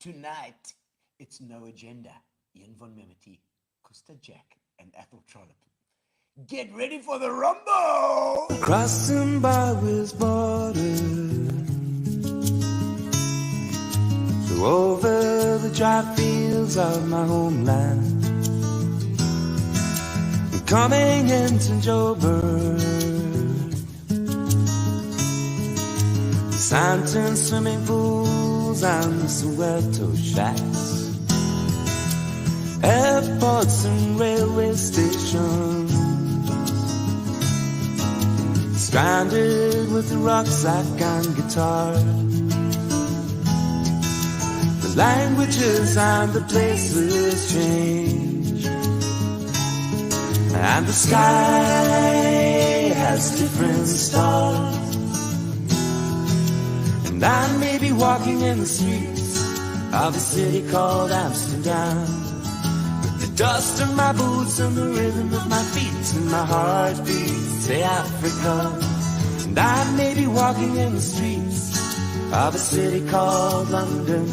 Tonight, it's No Agenda. Ian Von Memerty, Mkhuseli Jack, and Athol Trollip. Get ready for the rumble! Crossing Zimbabwe's border, flew over the dry fields of my homeland, coming into Joburg, the Santon swimming pools and the Soweto shacks, airports and railway stations, stranded with the rucksack and guitar, the languages and the places change, and the sky has different stars. And I may be walking in the streets of a city called Amsterdam, with the dust on my boots and the rhythm of my feet and my heartbeat, say Africa. And I may be walking in the streets of a city called London,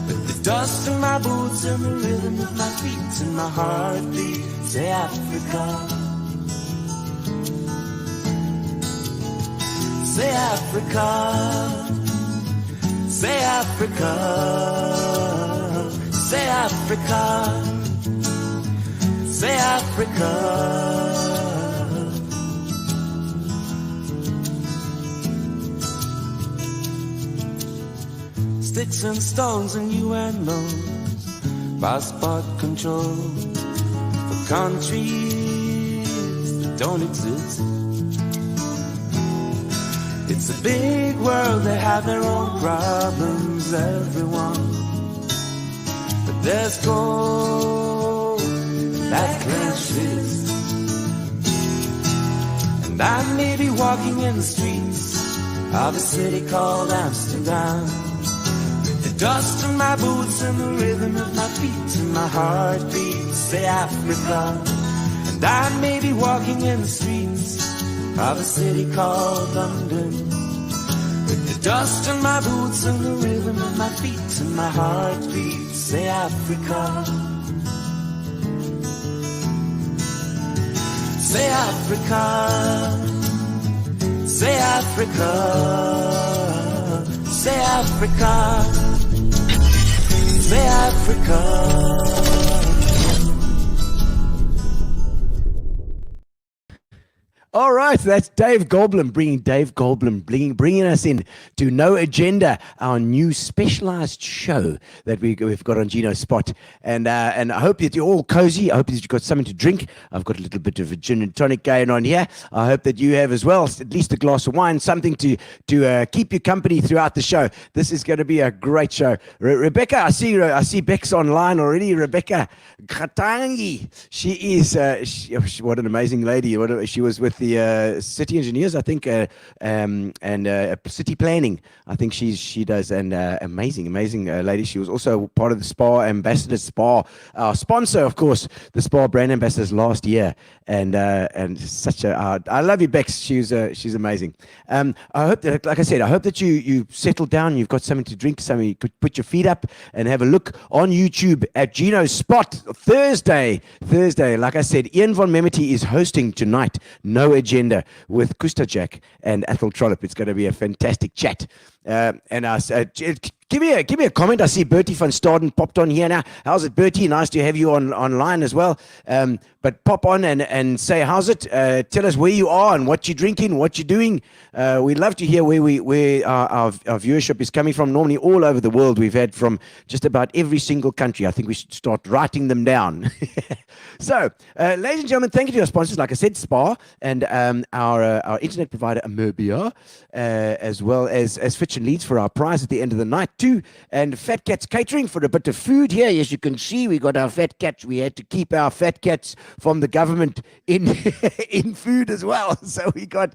with the dust on my boots and the rhythm of my feet and my heartbeat, say Africa. Say Africa, say Africa, say Africa, say Africa. Sticks and stones and UNOs, passport control for countries that don't exist. It's a big world, they have their own problems, everyone. But there's gold that clenches. And I may be walking in the streets of a city called Amsterdam, with the dust on my boots and the rhythm of my feet and my heartbeat, say Africa. And I may be walking in the streets of a city called London, with the dust on my boots and the rhythm of my feet and my heartbeat, say Africa. Say Africa, say Africa, say Africa, say Africa. All right, that's Dave Goldblum, bringing us in to No Agenda, our new specialized show that we've got on Gino's Spot. And I hope that you're all cozy. I hope that you've got something to drink. I've got a little bit of a gin and tonic going on here. I hope that you have as well, at least a glass of wine, something to keep you company throughout the show. This is going to be a great show. Rebecca, I see Beck's online already. Rebecca Khatangi, she is what an amazing lady. She was with the city engineers, I think, and city planning. I think she does an amazing lady. She was also part of the Spa Ambassador, Spa sponsor, of course, the Spa brand ambassadors last year. And such a I love you, Bex. She's amazing. I hope that, like I said, I hope that you settle down. You've got something to drink, something you could put your feet up and have a look on YouTube at Gino's Spot Thursday. Like I said, Ian Von Memerty is hosting tonight No Agenda with Mkhuseli Jack and Athol Trollip. It's going to be a fantastic chat. Give me a comment. I see Bertie van Staden popped on here now. How's it, Bertie? Nice to have you online as well. But pop on and say, how's it? Tell us where you are and what you're drinking, what you're doing. We'd love to hear where our viewership is coming from. Normally all over the world. We've had from just about every single country. I think we should start writing them down. So, ladies and gentlemen, thank you to our sponsors. Like I said, Spa and our internet provider, Amerbia, as well as Fitch and Leeds for our prize at the end of the night too. And Fat Cats Catering for a bit of food here. As you can see, we got our fat cats. We had to keep our fat cats from the government in in food as well. So we got,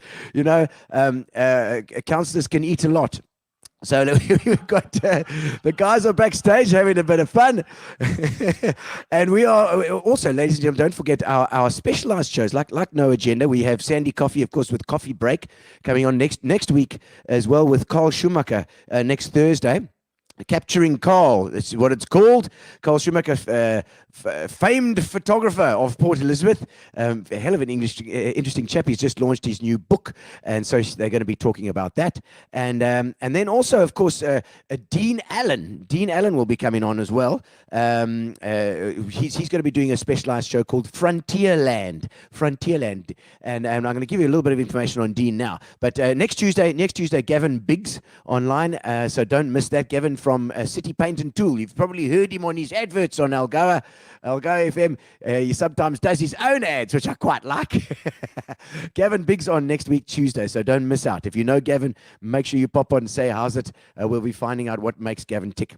councillors can eat a lot. So we've got the guys are backstage having a bit of fun. And we are also, ladies and gentlemen, don't forget our specialized shows like No Agenda. We have Sandy Coffee, of course, with Coffee Break coming on next week as well with Carl Schumacher next Thursday. Capturing Carl, that's what it's called. Carl Schumacher, famed photographer of Port Elizabeth, a hell of an interesting chap. He's just launched his new book, and so they're going to be talking about that. And then also, of course, Dean Allen. Dean Allen will be coming on as well. He's going to be doing a specialized show called Frontierland. And I'm going to give you a little bit of information on Dean now. But next Tuesday, Gavin Biggs online, so don't miss that. Gavin from City Paint and Tool. You've probably heard him on his adverts on Algoa FM. He sometimes does his own ads, which I quite like. Gavin Biggs on next week, Tuesday, so don't miss out. If you know Gavin, make sure you pop on and say, how's it? We'll be finding out what makes Gavin tick.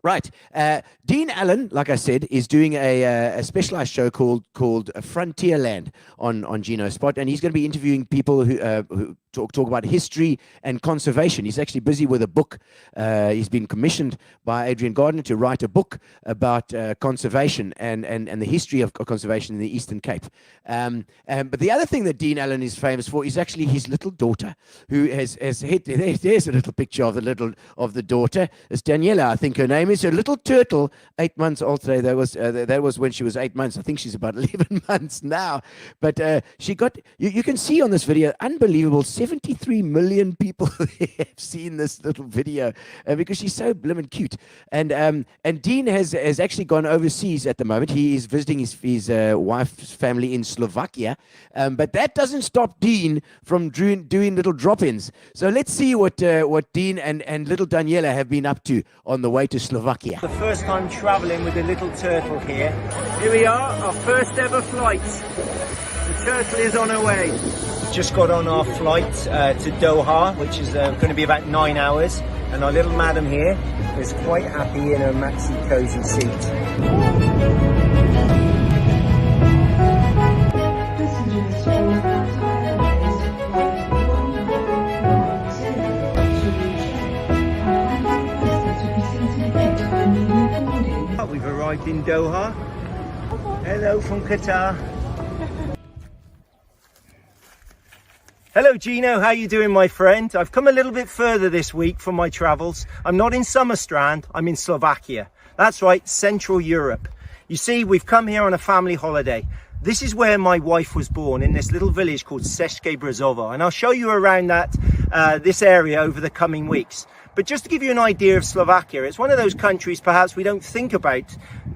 Right. Dean Allen, like I said, is doing a specialized show called Frontierland on Gino Spot, and he's going to be interviewing people who talk about history and conservation. He's actually busy with a book. He's been commissioned by Adrian Gardner to write a book about conservation and the history of conservation in the Eastern Cape. But the other thing that Dean Allen is famous for is actually his little daughter, who has hit. There's a little picture of the daughter. It's Daniela, I think her name is. A little turtle, 8 months old today. That was when she was 8 months. I think she's about 11 months now. But she got. You can see on this video, unbelievable. 73 million people have seen this little video because she's so blimmin' cute. And Dean has actually gone overseas at the moment. He is visiting his wife's family in Slovakia. But that doesn't stop Dean from doing little drop-ins. So let's see what Dean and little Daniela have been up to on the way to Slovakia. The first time travelling with a little turtle here. Here we are, our first ever flight. The turtle is on her way. Just got on our flight to Doha, which is going to be about 9 hours, and our little madam here is quite happy in her maxi cozy seat. We've arrived in Doha. Hello from Qatar. Hello Gino, how you doing my friend? I've come a little bit further this week for my travels. I'm not in Summerstrand, I'm in Slovakia. That's right, Central Europe. You see, we've come here on a family holiday. This is where my wife was born, in this little village called České Brzovo, and I'll show you around this area over the coming weeks. But just to give you an idea of Slovakia, it's one of those countries perhaps we don't think about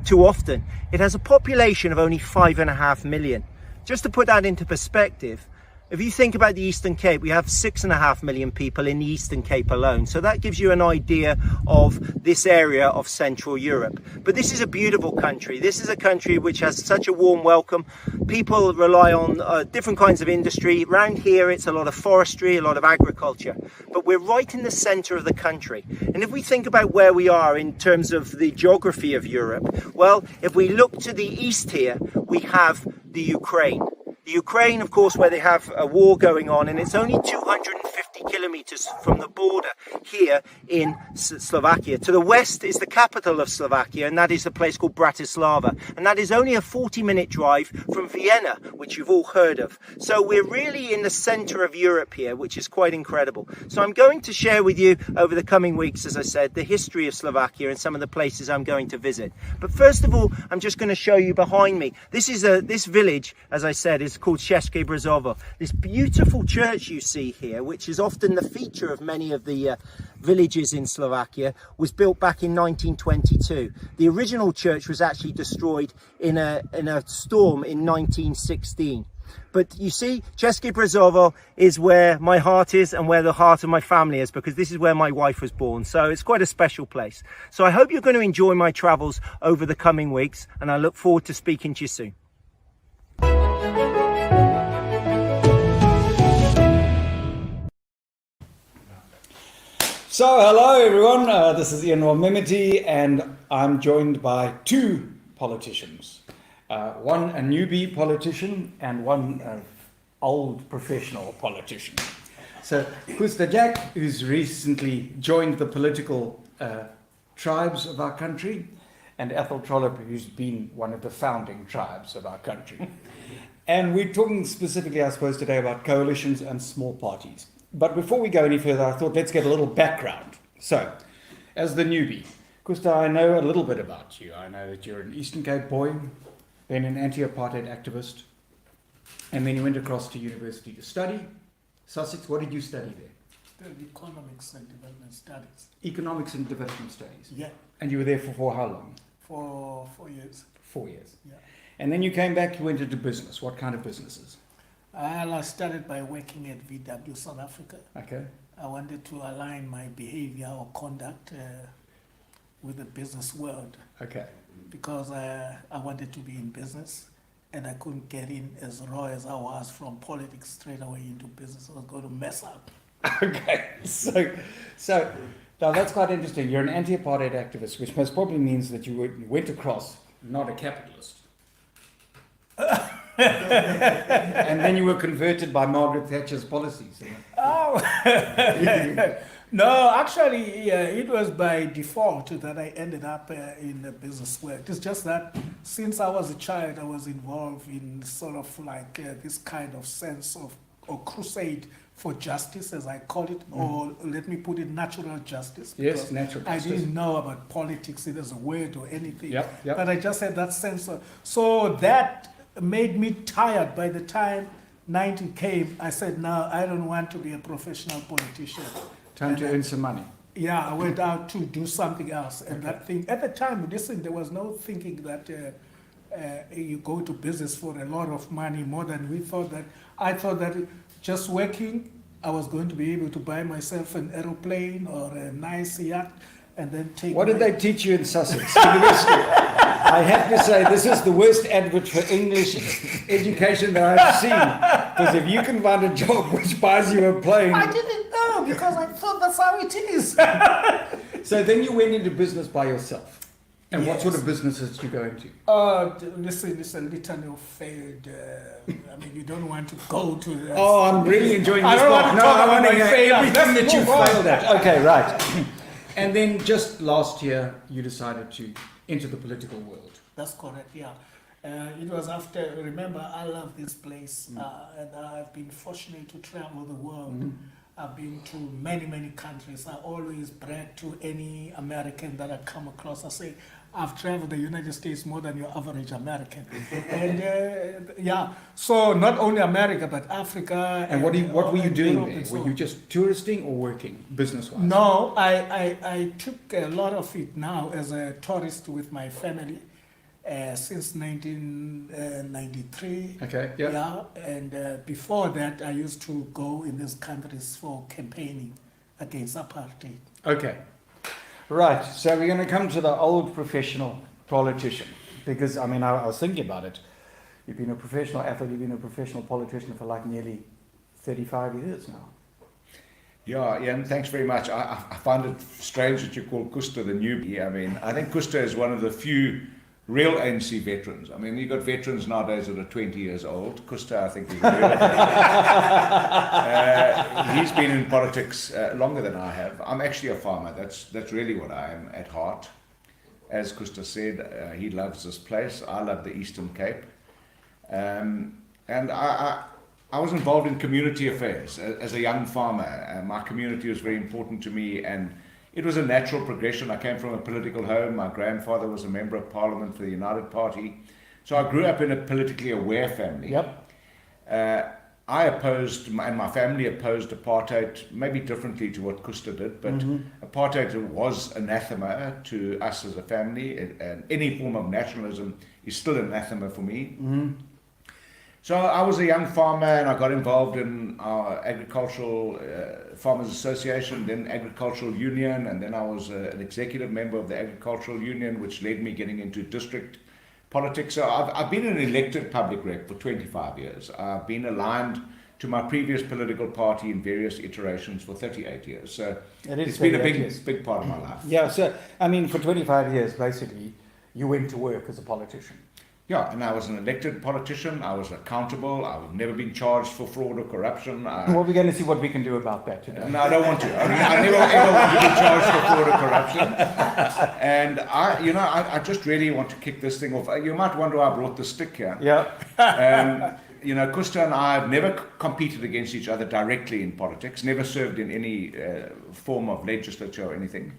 too often. It has a population of only 5.5 million. Just to put that into perspective, if you think about the Eastern Cape, we have 6.5 million people in the Eastern Cape alone. So that gives you an idea of this area of Central Europe. But this is a beautiful country. This is a country which has such a warm welcome. People rely on different kinds of industry. Around here, it's a lot of forestry, a lot of agriculture. But we're right in the center of the country. And if we think about where we are in terms of the geography of Europe, well, if we look to the east here, we have the Ukraine. The Ukraine, of course, where they have a war going on, and it's only 250 kilometers from the border here in Slovakia. To the west is the capital of Slovakia, and that is a place called Bratislava. And that is only a 40-minute drive from Vienna, which you've all heard of. So we're really in the center of Europe here, which is quite incredible. So I'm going to share with you over the coming weeks, as I said, the history of Slovakia and some of the places I'm going to visit. But first of all, I'm just going to show you behind me. This village, as I said, is called České Brzovo. This beautiful church you see here, which is often the feature of many of the villages in Slovakia, was built back in 1922. The original church was actually destroyed in a storm in 1916. But you see, České Brzovo is where my heart is and where the heart of my family is, because this is where my wife was born. So it's quite a special place. So I hope you're going to enjoy my travels over the coming weeks, and I look forward to speaking to you soon. So, hello everyone, this is Ian Von Memerty, and I'm joined by two politicians. One a newbie politician and one old professional politician. So, Mkhuseli Jack, who's recently joined the political tribes of our country, and Athol Trollip, who's been one of the founding tribes of our country. And we're talking specifically, I suppose, today about coalitions and small parties. But before we go any further, I thought let's get a little background. So, as the newbie. Gusta, I know a little bit about you. I know that you're an Eastern Cape boy, then an anti-apartheid activist, and then you went across to university to study. Sussex, what did you study there? The economics and development studies. Economics and development studies. Yeah, And you were there for how long? for 4 years. 4 years. Yeah. And then you came back, you went into business. What kind of businesses? I started by working at VW South Africa. Okay. I wanted to align my behavior or conduct with the business world Okay. because I wanted to be in business and I couldn't get in as raw as I was from politics straight away into business. I was going to mess up. Okay. So now that's quite interesting. You're an anti-apartheid activist, which most probably means that you went across, not a capitalist. And then you were converted by Margaret Thatcher's policies. Oh, no, actually, it was by default that I ended up in the business world. It's just that since I was a child, I was involved in sort of like this kind of sense of or crusade for justice, as I call it, or let me put it, natural justice. Yes, because natural I justice. didn't know about politics as a word or anything. Yep. But I just had that sense of, so that made me tired. By the time 90 came, I said, no, I don't want to be a professional politician. Time to earn some money. Yeah, I went out to do something else. And that thing, at the time, listen, there was no thinking that you go to business for a lot of money more than we thought that. I thought that just working, I was going to be able to buy myself an aeroplane or a nice yacht and then take. What did they teach you in Sussex University? I have to say, this is the worst advert for English education that I've seen. Because if you can find a job which buys you a plane. I didn't know because I thought that's how it is. So then you went into business by yourself. And what Yes. sort of businesses did you go into? Listen, it's a litany of failed. I mean, you don't want to go to. Oh, I'm really enjoying I this don't part. want to No, talk I about want to my hear failure. everything Let's that you move on. failed at. Okay, right. And then just last year, you decided to enter the political world. That's correct, yeah. It was after, remember, I love this place and I've been fortunate to travel the world. I've been to many, many countries. I always brag to any American that I come across. I say, I've traveled the United States more than your average American. And yeah, so not only America, but Africa. And what were you doing Europe there? and so Were on. you just touristing or working business-wise? No, I took a lot of it now as a tourist with my family since 1993. Okay, yeah. Yeah, and before that, I used to go in these countries for campaigning against apartheid. Okay. Right, so we're going to come to the old professional politician. Because, I mean, I was thinking about it. You've been a professional athlete, you've been a professional politician for like nearly 35 years now. Yeah, Ian, thanks very much. I find it strange that you call Kusta the newbie. I mean, I think Kusta is one of the few real ANC veterans. I mean, you've got veterans nowadays that are 20 years old. Kusta, I think, is a real he's been in politics longer than I have. I'm actually a farmer. That's really what I am at heart. As Kusta said, he loves this place. I love the Eastern Cape. And I was involved in community affairs as a young farmer. My community was very important to me, and it was a natural progression. I came from a political home. My grandfather was a member of parliament for the United Party. So I grew up in a politically aware family. Yep. I opposed, and my family opposed apartheid, maybe differently to what Kusta did, but apartheid was anathema to us as a family, and any form of nationalism is still anathema for me. So I was a young farmer, and I got involved in our agricultural farmers association, then agricultural union, and then I was an executive member of the agricultural union, which led me getting into district politics. So I've been an elected public rep for 25 years. I've been aligned to my previous political party in various iterations for 38 years. So it's been a big part of my life. Yeah, so, I mean, for 25 years, basically, you went to work as a politician. Yeah, and I was an elected politician. I was accountable. I've never been charged for fraud or corruption. Well, we're going to see what we can do about that today. No, I don't want to. I mean, I never ever want to be charged for fraud or corruption. And I just really want to kick this thing off. You might wonder why I brought the stick here. Yeah. Kusta and I have never competed against each other directly in politics, never served in any form of legislature or anything.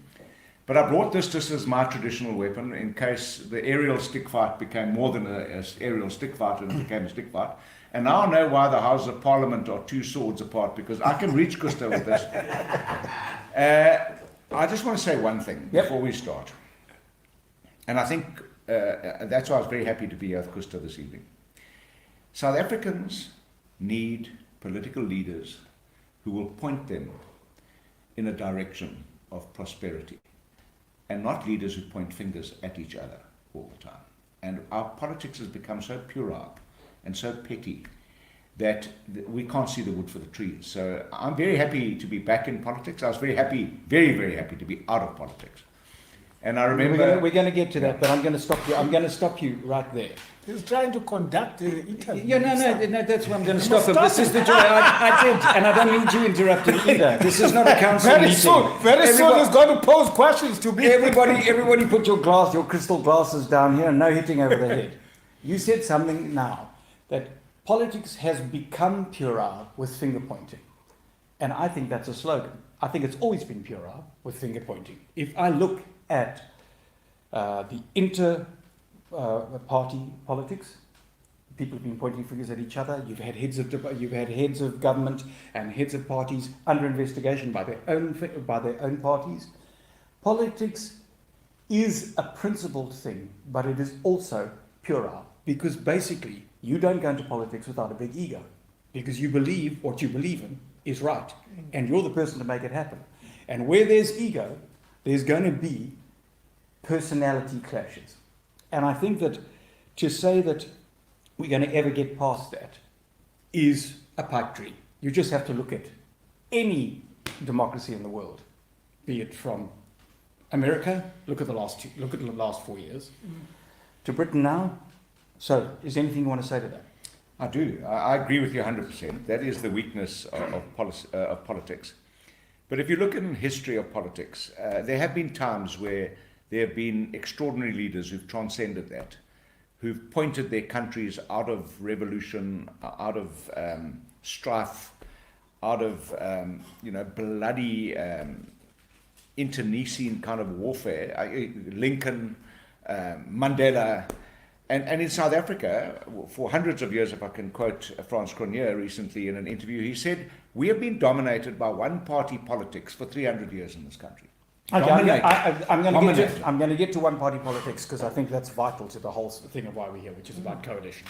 But I brought this just as my traditional weapon in case the aerial stick fight became more than an aerial stick fight and it became a stick fight. And now I know why the Houses of Parliament are 2 swords apart, because I can reach Gusta with this. I just want to say one thing before we start. And I think that's why I was very happy to be here with Gusta this evening. South Africans need political leaders who will point them in a direction of prosperity, and not leaders who point fingers at each other all the time. And our politics has become so puerile and so petty that we can't see the wood for the trees. So I'm very happy to be back in politics. I was very happy, very, very happy to be out of politics. And I remember... We're going to get to that, but I'm going to stop you. I'm going to stop you right there. He's trying to conduct the interview. Yeah, no, that's why I'm going to stop him. This is the joy. I did, and I don't need you interrupting either. This is not a council Very meeting. Very soon he's going to pose questions to me. Everybody put your crystal glasses down here, and no hitting over the head. You said something now, that politics has become puerile with finger pointing. And I think that's a slogan. I think it's always been puerile with finger pointing. If I look at the inter-party politics, people have been pointing fingers at each other. You've had heads of government and heads of parties under investigation by their own parties. Politics is a principled thing, but it is also puerile, because basically you don't go into politics without a big ego, because you believe what you believe in is right, and you're the person to make it happen. And where there's ego, there's going to be personality clashes. And I think that to say that we're going to ever get past that is a pipe dream. You just have to look at any democracy in the world, be it from America, look at the last 4 years, to Britain now. So, is there anything you want to say to that? I do. I agree with you 100%. That is the weakness of politics. But if you look in history of politics, there have been times where there have been extraordinary leaders who've transcended that, who've pointed their countries out of revolution, out of strife, out of bloody internecine kind of warfare. Lincoln, Mandela. And in South Africa, for hundreds of years, if I can quote Frans Cronje recently in an interview, he said, we have been dominated by one-party politics for 300 years in this country. Okay, I'm going to get to one-party politics, because I think that's vital to the whole thing of why we're here, which is about coalitions.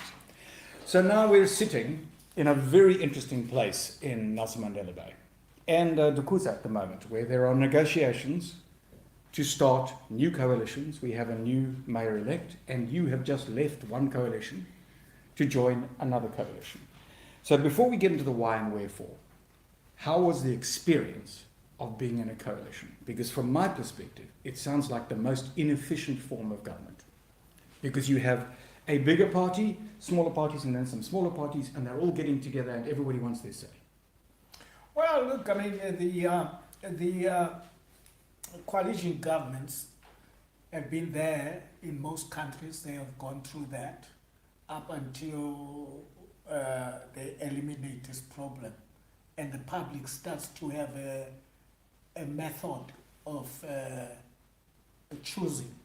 So now we're sitting in a very interesting place in Nelson Mandela Bay and Dukuza at the moment, where there are negotiations to start new coalitions. We have a new mayor-elect, and you have just left one coalition to join another coalition. So before we get into the why and wherefore, how was the experience of being in a coalition? Because from my perspective, it sounds like the most inefficient form of government, because you have a bigger party, smaller parties, and then some smaller parties, and they're all getting together and everybody wants their say. Well, look, I mean, the coalition governments have been there in most countries. They have gone through that up until they eliminate this problem, and the public starts to have a method of choosing.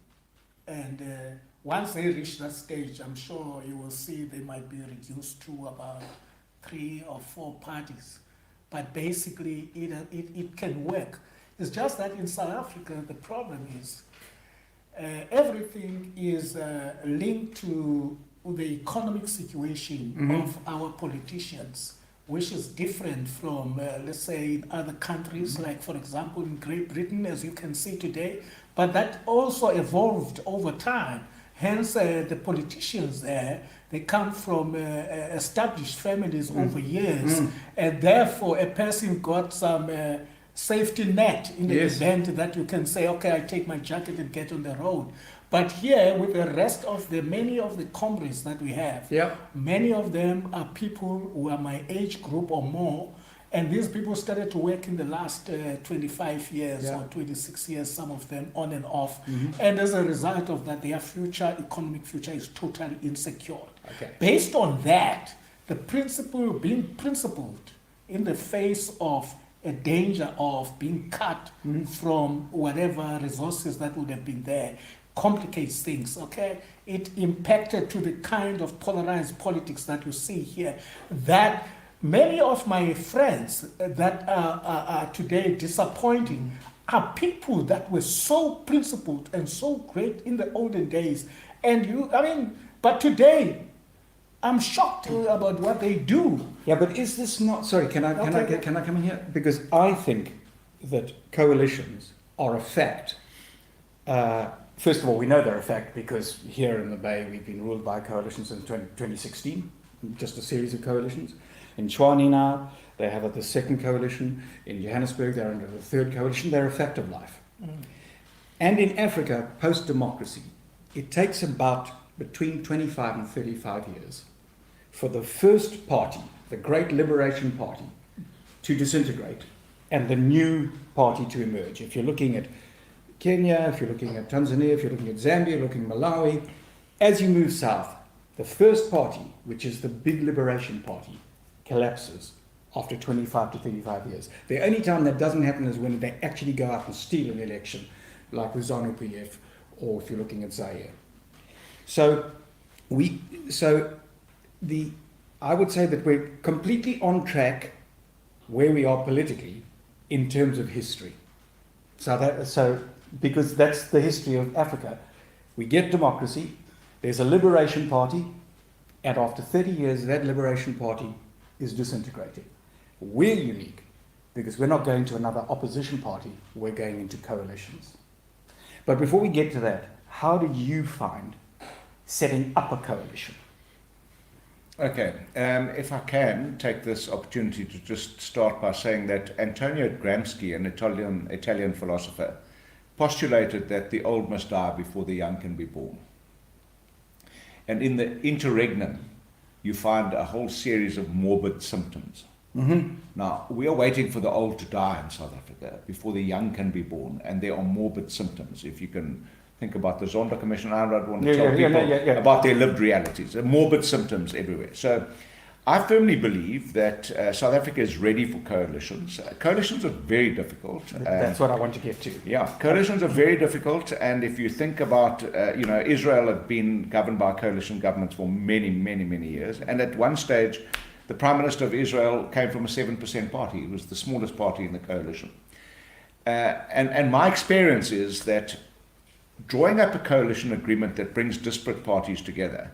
And once they reach that stage, I'm sure you will see they might be reduced to about 3 or 4 parties. But basically, it can work. It's just that in South Africa, the problem is everything is linked to the economic situation of our politicians, which is different from, let's say, in other countries, like, for example, in Great Britain, as you can see today. But that also evolved over time. Hence, the politicians there, they come from established families over years, and therefore a person got some safety net in the event that you can say, okay, I take my jacket and get on the road. But here, with the rest of many of the comrades that we have, many of them are people who are my age group or more, and these people started to work in the last 25 years or 26 years, some of them on and off. And as a result of that, their future, economic future, is totally insecure. Based on that, the principle being principled in the face of a danger of being cut from whatever resources that would have been there complicates things, okay? It impacted to the kind of polarized politics that you see here, that many of my friends that are today disappointing are people that were so principled and so great in the olden days. And but today, I'm shocked about what they do. Yeah, but is this not? Sorry, can I come in here? Because I think that coalitions are a fact. First of all, we know they're a fact because here in the Bay we've been ruled by coalitions since 2016, just a series of coalitions. In Tshwane now, they have the second coalition. In Johannesburg, they're under the third coalition. They're a fact of life. And in Africa, post-democracy, it takes about between 25 and 35 years for the first party, the Great Liberation Party, to disintegrate and the new party to emerge. If you're looking at Kenya, if you're looking at Tanzania, if you're looking at Zambia, looking at Malawi, as you move south, the first party, which is the big Liberation Party, collapses after 25 to 35 years. The only time that doesn't happen is when they actually go out and steal an election, like with ZANU-PF, or if you're looking at Zaire. I would say that we're completely on track where we are politically in terms of history. Because that's the history of Africa. We get democracy, there's a liberation party, and after 30 years, that liberation party is disintegrating. We're unique because we're not going to another opposition party, we're going into coalitions. But before we get to that, how did you find setting up a coalition? Okay, if I can take this opportunity to just start by saying that Antonio Gramsci, an Italian philosopher, postulated that the old must die before the young can be born. And in the interregnum, you find a whole series of morbid symptoms. Now, we are waiting for the old to die in South Africa before the young can be born, and there are morbid symptoms. If you can think about the Zondo Commission, I don't want to tell people about their lived realities. There are morbid symptoms everywhere. So I firmly believe that South Africa is ready for coalitions. Coalitions are very difficult. That's what I want to get to. Yeah, coalitions are very difficult, and if you think about, Israel had been governed by coalition governments for many, many, many years, and at one stage, the Prime Minister of Israel came from a 7% party. It was the smallest party in the coalition. And my experience is that drawing up a coalition agreement that brings disparate parties together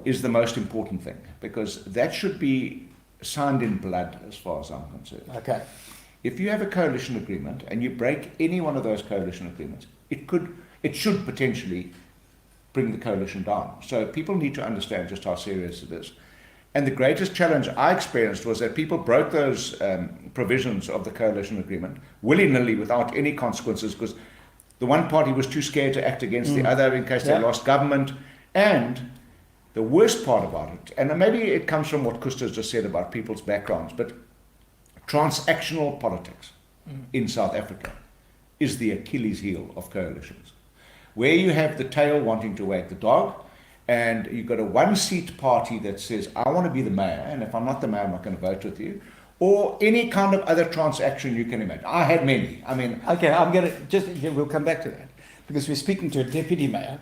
is the most important thing, because that should be signed in blood as far as I'm concerned. Okay. If you have a coalition agreement and you break any one of those coalition agreements, it should potentially bring the coalition down. So people need to understand just how serious it is. And the greatest challenge I experienced was that people broke those provisions of the coalition agreement willy-nilly without any consequences, because the one party was too scared to act against the other in case they lost government. And the worst part about it, and maybe it comes from what Kusta's just said about people's backgrounds, but transactional politics in South Africa is the Achilles heel of coalitions, where you have the tail wanting to wag the dog, and you've got a one-seat party that says, I want to be the mayor, and if I'm not the mayor, I'm not going to vote with you, or any kind of other transaction you can imagine. I had many. Okay, I'm going to we'll come back to that, because we're speaking to a deputy mayor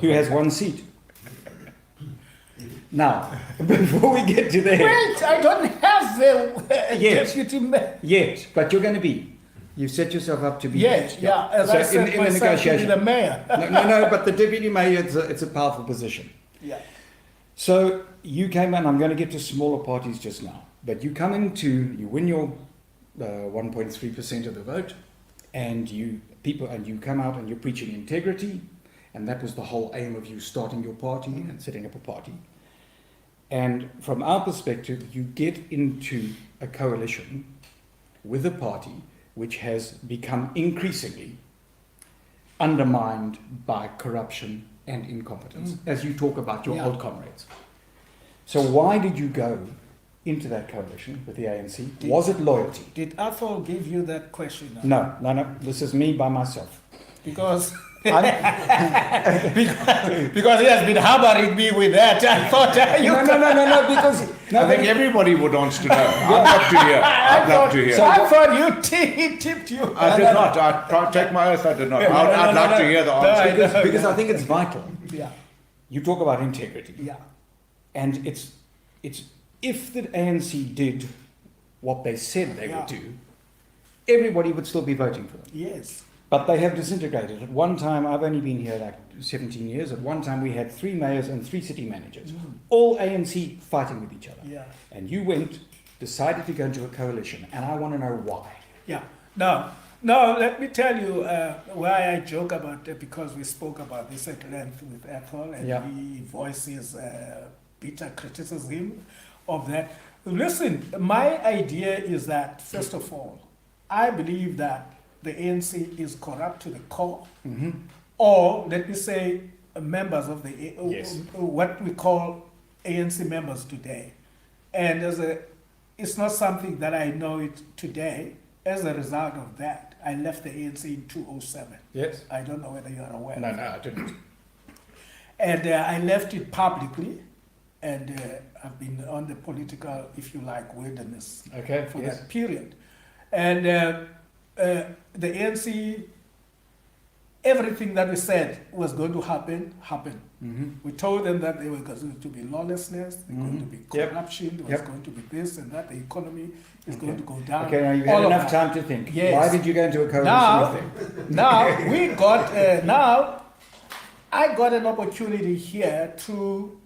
who has one seat. Now, before we get to there... Wait, I don't have a deputy mayor. Yes, but you're going to be. You've set yourself up to be. Yes, yeah. As I said, in the negotiation, the mayor. no, but the deputy mayor, it's a powerful position. Yeah. So you came in, I'm going to get to smaller parties just now, but you win your 1.3% of the vote, and you come out and you're preaching integrity, and that was the whole aim of you starting your party and setting up a party. And from our perspective, you get into a coalition with a party which has become increasingly undermined by corruption and incompetence, as you talk about your old comrades. So why did you go into that coalition with the ANC? Was it loyalty? Did Athol give you that question? No. This is me by myself. Because Because he has been harboring me with that. I thought No, because I think everybody would want to know. I'd love to hear. I'd love to hear. I thought he tipped you. I did not. I can't take my oath. I did not. I'd like to hear the answer. because I think it's vital. Yeah, You talk about integrity, yeah, and it's if the ANC did what they said they would do, everybody would still be voting for them. yes. But they have disintegrated. At one time, I've only been here like 17 years. At one time, we had 3 mayors and 3 city managers, all ANC fighting with each other. Yeah. And you decided to go into a coalition, and I want to know why. Yeah. No, let me tell you why I joke about it, because we spoke about this at length with Athol, and he voices bitter criticism of that. Listen, my idea is that, first of all, I believe that the ANC is corrupt to the core, or let me say, members of the what we call ANC members today. And it's not something that I know it today. As a result of that, I left the ANC in 2007. Yes. I don't know whether you are aware. No, I didn't. And I left it publicly, and I've been on the political, if you like, wilderness for that period. And the ANC, everything that we said was going to happen, happened. We told them that there was going to be lawlessness, there was going to be corruption, there was going to be this and that, the economy is going to go down. Okay, now you had enough time to think. Yes. Why did you go into a coalition with them? Now we got, I got an opportunity here through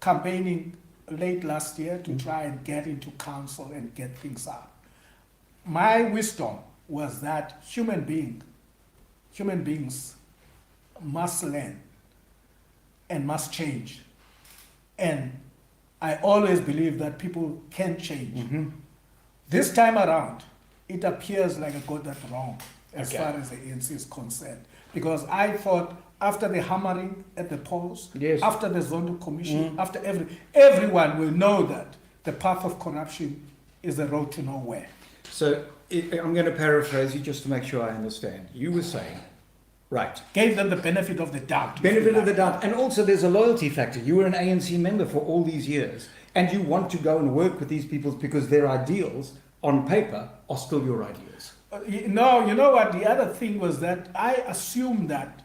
campaigning late last year to try and get into council and get things up. My wisdom was that human beings must learn and must change. And I always believe that people can change. This time around, it appears like I got that wrong as far as the ANC is concerned. Because I thought after the hammering at the polls, after the Zondo Commission, after everyone will know that the path of corruption is the road to nowhere. So I'm going to paraphrase you just to make sure I understand. You were saying, right. Gave them the benefit of the doubt. Benefit of the doubt. And also there's a loyalty factor. You were an ANC member for all these years, and you want to go and work with these people because their ideals on paper are still your ideals. No, you know what? The other thing was that I assumed that,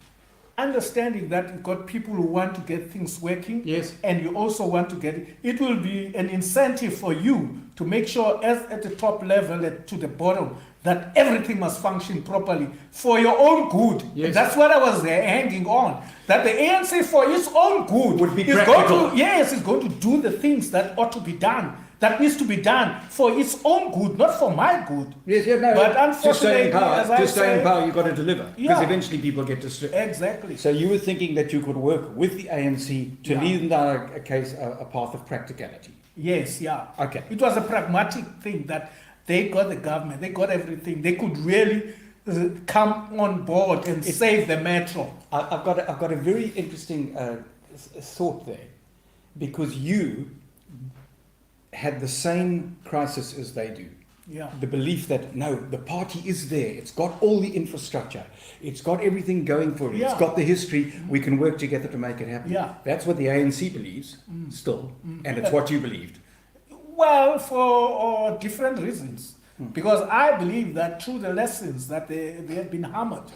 understanding that you've got people who want to get things working, and you also want to get it will be an incentive for you to make sure, as at the top level and to the bottom, that everything must function properly for your own good. Yes. That's what I was hanging on. That the ANC, for its own good, would be is practical. is going to do the things that ought to be done. That needs to be done for its own good, not for my good. No. But unfortunately, to stay in power, you've got to deliver. Because Yeah. eventually people get disturbed. Exactly. So you were thinking that you could work with the ANC to lead them down a path of practicality. Yes, yeah. Okay. It was a pragmatic thing that they got the government, they got everything. They could really come on board and save the metro. I've got a very interesting thought there, because you had the same crisis as they do. Yeah. The belief that, no, the party is there. It's got all the infrastructure. It's got everything going for it. Yeah. It's got the history. We can work together to make it happen. Yeah. That's what the ANC believes still, and it's what you believed. Well, for different reasons. Because I believe that through the lessons that they had been hammered.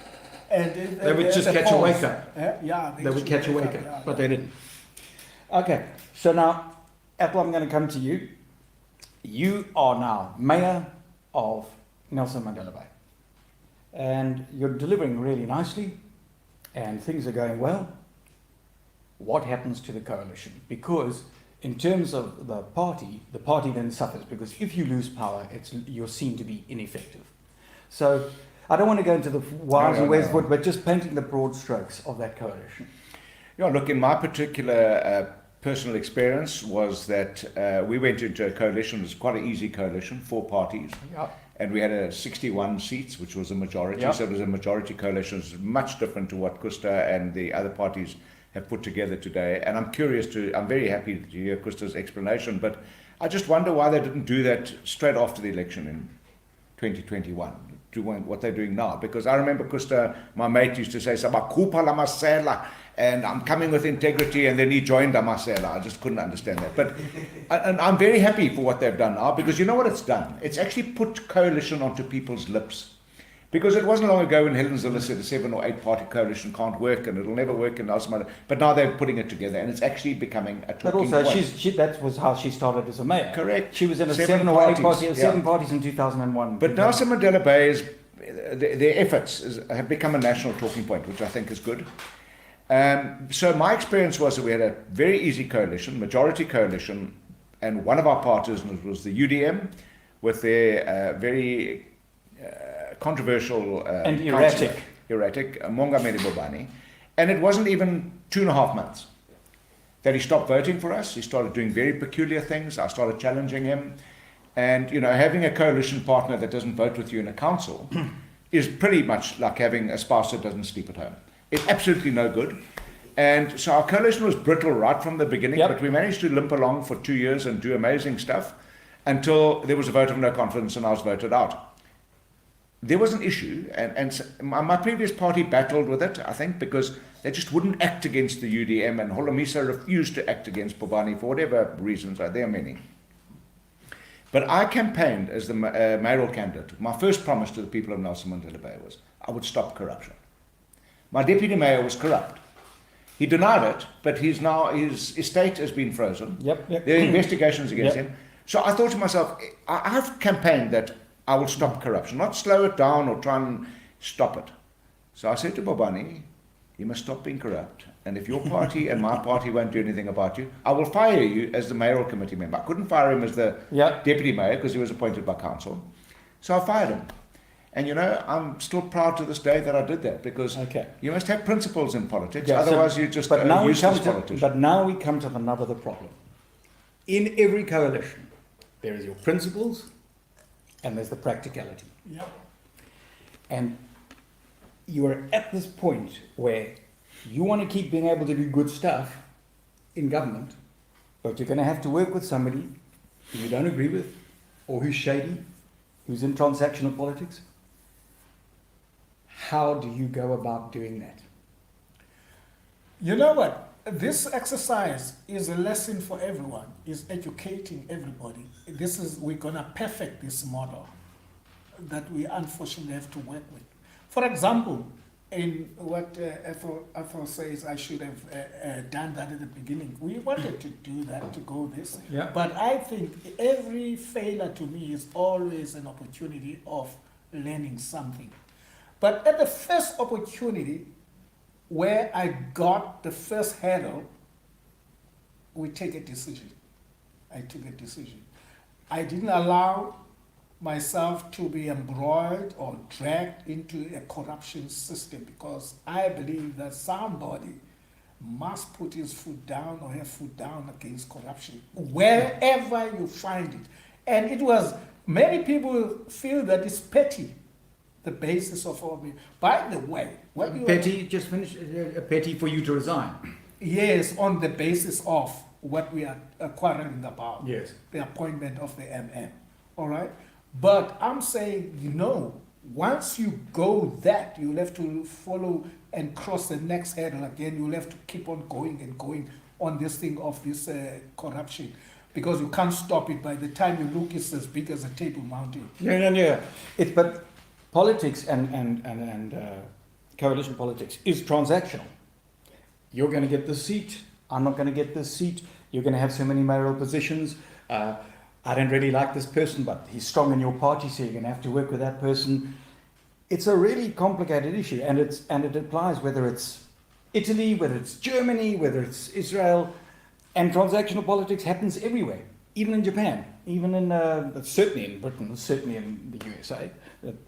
And They would just catch a wake-up. Yeah. They would catch a wake-up, but they didn't. Okay, so now, Athol, I'm going to come to you. You are now mayor of Nelson Mandela Bay. And you're delivering really nicely, and things are going well. What happens to the coalition? Because in terms of the party then suffers, because if you lose power, you're seen to be ineffective. So I don't want to go into the whys and wherefores, but just painting the broad strokes of that coalition. Yeah, look, in my particular personal experience was that we went into a coalition. It was quite an easy coalition, 4 parties. Yep. And we had 61 seats, which was a majority. Yep. So it was a majority coalition. It's much different to what Kusta and the other parties have put together today. And I'm very happy to hear Kusta's explanation, but I just wonder why they didn't do that straight after the election in 2021. doing what they're doing now. Because I remember Kusta, my mate, used to say, "Sabakupa la masela," and I'm coming with integrity, and then he joined the masela. I just couldn't understand that. But and I'm very happy for what they've done now, because you know what it's done? It's actually put coalition onto people's lips. Because it wasn't long ago when Helen Zille said a 7 or 8 party coalition can't work and it'll never work in Nelson. But now they're putting it together and it's actually becoming a talking But also, point. that was how she started as a mayor. Correct. She was in a 7 7 or 8 parties, party, 7 parties in 2001. But Nelson Mandela Bay, their efforts have become a national talking point, which I think is good. So my experience was that we had a very easy coalition, majority coalition, and one of our parties was the UDM with their very controversial and erratic Mongameli Bobani, and it wasn't even 2.5 months that he stopped voting for us. He started doing very peculiar things. I started challenging him, and having a coalition partner that doesn't vote with you in a council is pretty much like having a spouse that doesn't sleep at home. It's absolutely no good. And so our coalition was brittle right from the beginning, but we managed to limp along for 2 years and do amazing stuff until there was a vote of no confidence and I was voted out. There was an issue, and my previous party battled with it, I think, because they just wouldn't act against the UDM, and Holomisa refused to act against Bobani for whatever reasons. There are many. But I campaigned as the mayoral candidate. My first promise to the people of Nelson Mandela Bay was I would stop corruption. My deputy mayor was corrupt. He denied it, but his estate has been frozen. There are investigations against him. So I thought to myself, I've campaigned that I will stop corruption, not slow it down or try and stop it. So I said to Bobani, you must stop being corrupt. And if your party and my party won't do anything about you, I will fire you as the mayoral committee member. I couldn't fire him as the deputy mayor because he was appointed by council. So I fired him. And I'm still proud to this day that I did that, because you must have principles in politics, otherwise you're just a useless politician. But now we come to the nub of the problem. In every coalition, there is your principles and there's the practicality. And you are at this point where you want to keep being able to do good stuff in government, but you're going to have to work with somebody who you don't agree with, or who's shady, who's in transactional politics. How do you go about doing that? You know what? This exercise is a lesson for everyone, is educating everybody. We're going to perfect this model that we unfortunately have to work with. For example, in what Athol says, I should have done that at the beginning. We wanted to do that, to go this. But I think every failure to me is always an opportunity of learning something. But at the first opportunity, where I got the first hurdle, we take a decision. I took a decision. I didn't allow myself to be embroiled or dragged into a corruption system, because I believe that somebody must put his foot down or her foot down against corruption, wherever you find it. And it was, many people feel that it's petty, the basis of all the. By the way, what petty, just finish, petty for you to resign. Yes, on the basis of what we are quarreling about. Yes. The appointment of the MM. All right? But I'm saying, once you go that, you'll have to follow and cross the next hurdle again. You'll have to keep on going and going on this thing of this corruption, because you can't stop it. By the time you look, it's as big as a Table Mountain. No. But politics and coalition politics is transactional. You're going to get this seat. I'm not going to get this seat. You're going to have so many mayoral positions. I don't really like this person, but he's strong in your party, so you're going to have to work with that person. It's a really complicated issue, and it applies whether it's Italy, whether it's Germany, whether it's Israel, and transactional politics happens everywhere, even in Japan, even in certainly in Britain, certainly in the USA,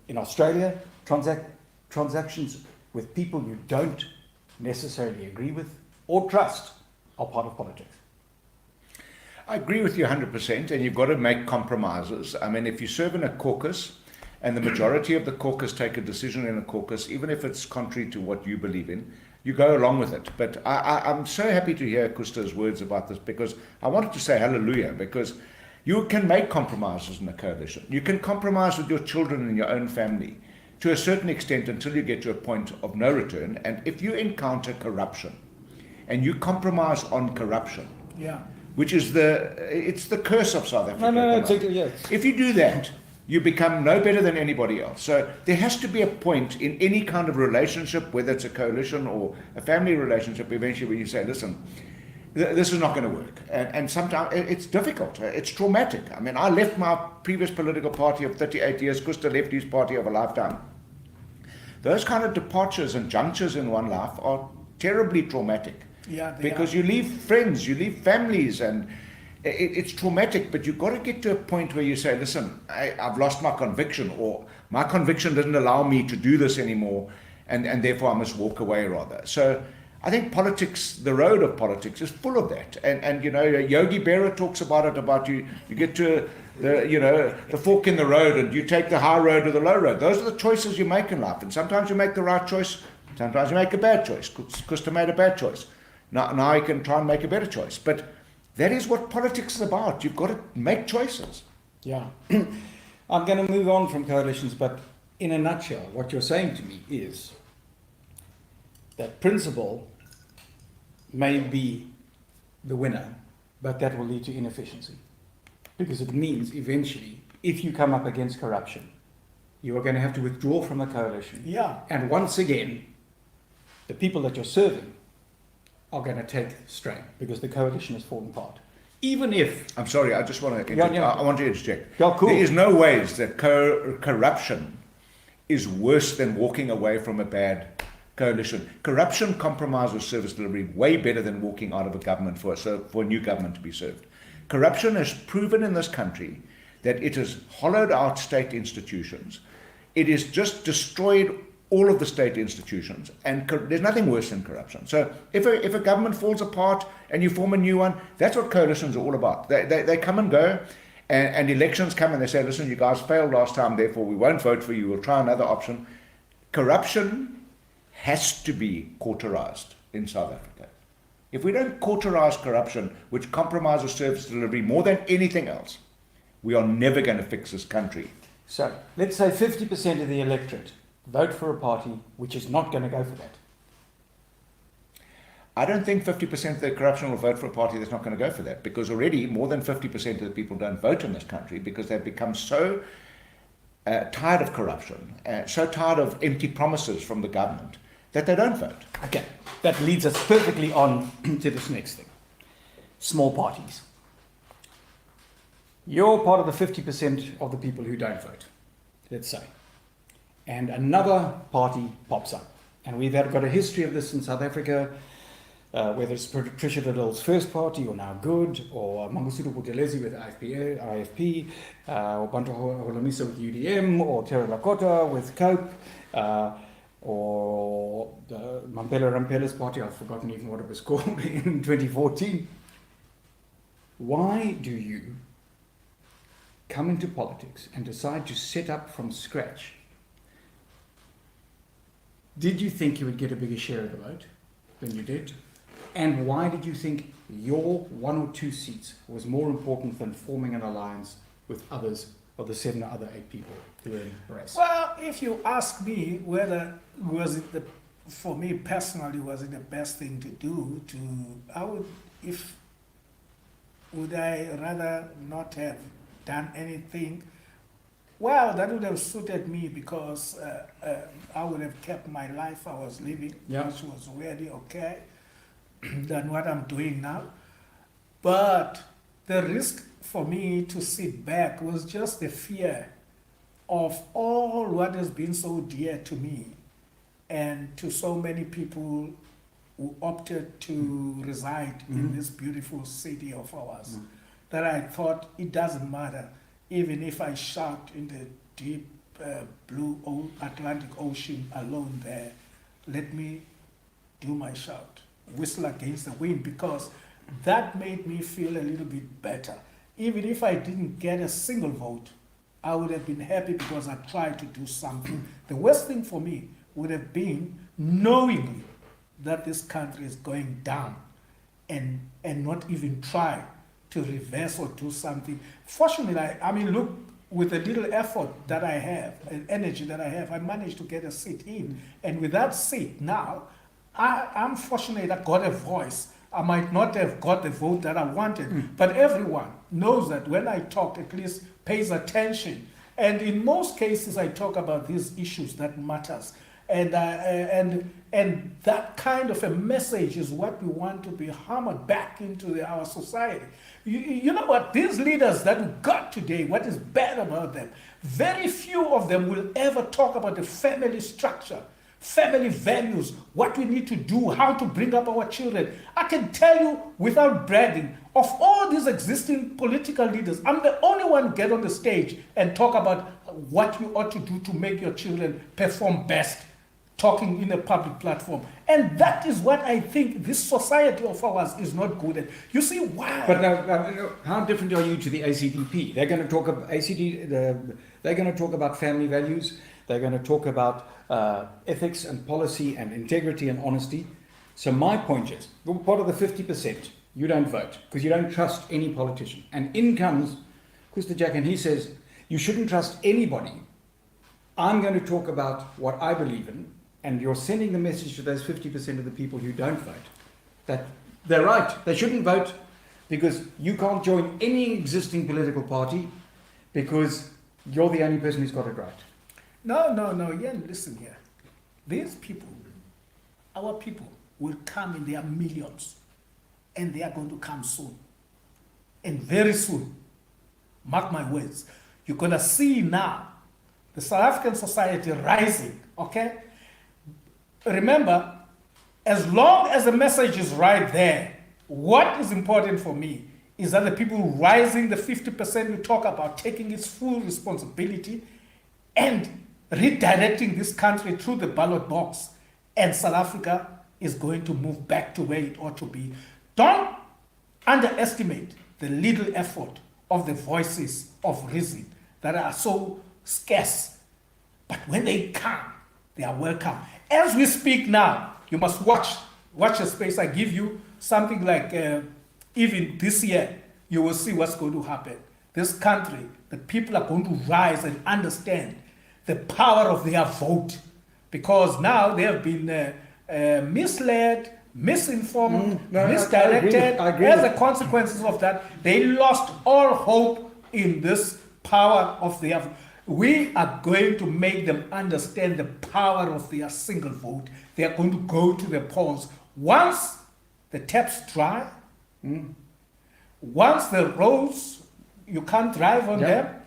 in Australia. Transactions with people you don't necessarily agree with or trust are part of politics. I agree with you 100%, and you've got to make compromises. I mean, if you serve in a caucus and the majority of the caucus take a decision in a caucus, even if it's contrary to what you believe in, you go along with it. But I'm so happy to hear Kusta's words about this, because I wanted to say hallelujah, because you can make compromises in a coalition. You can compromise with your children and your own family. to a certain extent until you get to a point of no return. And if you encounter corruption and you compromise on corruption, Yeah. which is it's the curse of South Africa. No, at the moment. yes. If you do that, you become no better than anybody else. So there has to be a point in any kind of relationship, whether it's a coalition or a family relationship, eventually when you say, listen, this is not going to work. And sometimes it's difficult. It's traumatic. I mean, I left my previous political party of 38 years. Kusta left his party of a lifetime. Those kind of departures and junctures in one life are terribly traumatic. Yeah, they Because are. you leave friends, you leave families, and it's traumatic. But you've got to get to a point where you say, listen, I've lost my conviction, or my conviction doesn't allow me to do this anymore, and therefore I must walk away rather. So I think politics, the road of politics, is full of that. And you know, Yogi Berra talks about it, about you get to the fork in the road, and you take the high road or the low road. Those are the choices you make in life. And sometimes you make the right choice, sometimes you make a bad choice. Kusta made a bad choice. Now you can try and make a better choice. But that is what politics is about. You've got to make choices. Yeah. I'm going to move on from coalitions, but in a nutshell, what you're saying to me is that principle may be the winner, but that will lead to inefficiency. Because it means eventually, if you come up against corruption, you are going to have to withdraw from the coalition. Yeah. And once again, the people that you're serving are going to take strain because the coalition has fallen apart. Even if... I'm sorry, I just want to I want to interject. Yeah, cool. There is no ways that corruption is worse than walking away from a bad coalition. Corruption compromises service delivery way better than walking out of a government for a new government to be served. Corruption has proven in this country that it has hollowed out state institutions. It has just destroyed all of the state institutions, and there's nothing worse than corruption. So if a government falls apart and you form a new one, that's what coalitions are all about. They come and go, and elections come and they say, listen, you guys failed last time, therefore we won't vote for you, we'll try another option. Corruption has to be cauterized in South Africa. If we don't cauterize corruption, which compromises service delivery more than anything else, we are never going to fix this country. So, let's say 50% of the electorate vote for a party which is not going to go for that. I don't think 50% of the corruption will vote for a party that's not going to go for that, because already more than 50% of the people don't vote in this country because they've become so tired of corruption, so tired of empty promises from the government that they don't vote. Okay, that leads us perfectly on to this next thing. Small parties. You're part of the 50% of the people who don't vote, let's say. And another party pops up. And we've got a history of this in South Africa, whether it's Patricia de Lille's first party, or Now Good, or Mangosuthu Buthelezi with IFP, or Bantu Holomisa with UDM, or Terra Lakota with COPE, or Mampela Rampela's party, I've forgotten even what it was called, in 2014. Why do you come into politics and decide to set up from scratch? Did you think you would get a bigger share of the vote than you did? And why did you think your 1 or 2 seats was more important than forming an alliance with others, of the 7 or other 8 people who were in the race? Well, if you ask me whether for me personally, was it the best thing to do? Would I rather not have done anything? Well, that would have suited me because I would have kept my life I was living, Yeah. which was really okay than what I'm doing now. But the risk for me to sit back was just the fear of all what has been so dear to me and to so many people who opted to reside in this beautiful city of ours, that I thought it doesn't matter. Even if I shout in the deep blue Atlantic Ocean alone there, let me do my shout, whistle against the wind, because that made me feel a little bit better. Even if I didn't get a single vote, I would have been happy because I tried to do something. The worst thing for me would have been knowingly that this country is going down and not even try to reverse or do something. Fortunately, look, with the little effort that I have, and energy that I have, I managed to get a seat in. And with that seat now, I'm fortunate I got a voice. I might not have got the vote that I wanted, but everyone knows that when I talk, at least pays attention. And in most cases, I talk about these issues that matters. And that kind of a message is what we want to be hammered back into our society. You know what? These leaders that we got today, what is bad about them? Very few of them will ever talk about the family structure, family values, what we need to do, how to bring up our children. I can tell you without bragging, of all these existing political leaders, I'm the only one get on the stage and talk about what you ought to do to make your children perform best, talking in a public platform. And that is what I think this society of ours is not good at. You see why? But now, how different are you to the ACDP? They're going to talk about they're going to talk about family values. They're going to talk about ethics and policy and integrity and honesty. So my point is, you're part of the 50%. You don't vote because you don't trust any politician. And in comes Mkhuseli Jack and he says, you shouldn't trust anybody. I'm going to talk about what I believe in, and you're sending the message to those 50% of the people who don't vote that they're right. They shouldn't vote because you can't join any existing political party because you're the only person who's got it right. No, Ian, listen here. These people, our people, will come in their millions, and they are going to come soon. And very soon, mark my words, you're going to see now the South African society rising, okay? Remember, as long as the message is right there, what is important for me is that the people rising, the 50% we talk about, taking its full responsibility and redirecting this country through the ballot box, and South Africa is going to move back to where it ought to be. Don't underestimate the little effort of the voices of reason that are so scarce. But when they come, they are welcome. As we speak now, you must watch the space. I give you something like even this year, you will see what's going to happen. This country, the people are going to rise and understand the power of their vote, because now they have been misled, misinformed, misdirected. I agree. As a consequences of that, they lost all hope in this power of their vote. We are going to make them understand the power of their single vote. They are going to go to the polls. Once the taps dry, once the roads, you can't drive on them,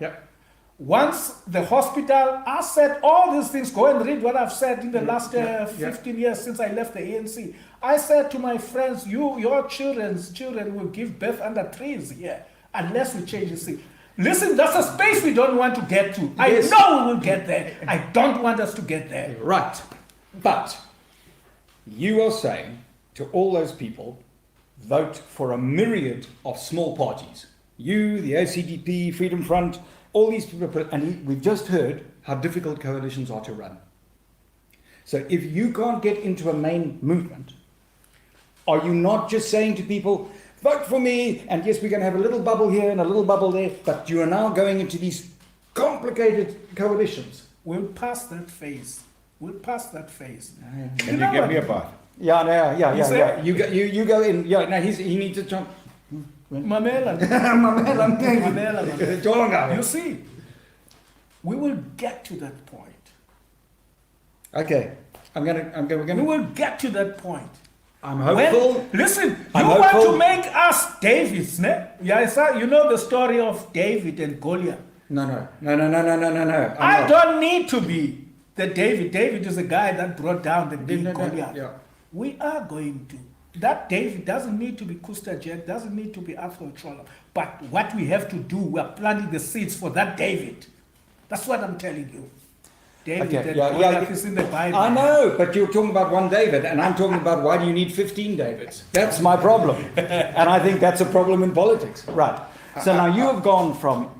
once the hospital, I said all these things, go and read what I've said in the last 15 years since I left the ANC. I said to my friends, your children's children will give birth under trees here unless we change the thing. Listen, that's a space we don't want to get to. Yes. I know we will get there. I don't want us to get there. Right. But you are saying to all those people, vote for a myriad of small parties. You, the ACDP, Freedom Front, all these people, and we've just heard how difficult coalitions are to run. So if you can't get into a main movement, are you not just saying to people, vote for me, and yes, we're going to have a little bubble here and a little bubble there, but you are now going into these complicated coalitions? We'll pass that phase. We'll pass that phase. Can you give me a bite? Yeah. You go in. Yeah, no, he needs to jump. Mamela. Mamela. You see, we will get to that point. Okay, we're gonna. We will get to that point. I'm hopeful. Listen, you want to make us Davids, ne? Yeah, you know the story of David and Goliath. No. I don't need to be the David. David is the guy that brought down the big Goliath. Yeah. We are going to. That David doesn't need to be Mkhuseli Jack, doesn't need to be Athol Trollip. But what we have to do, we are planting the seeds for that David. That's what I'm telling you. David and Goliath is in the Bible. I know, but you're talking about one David, and I'm talking about why do you need 15 Davids? That's my problem. And I think that's a problem in politics. Right. So now you have gone from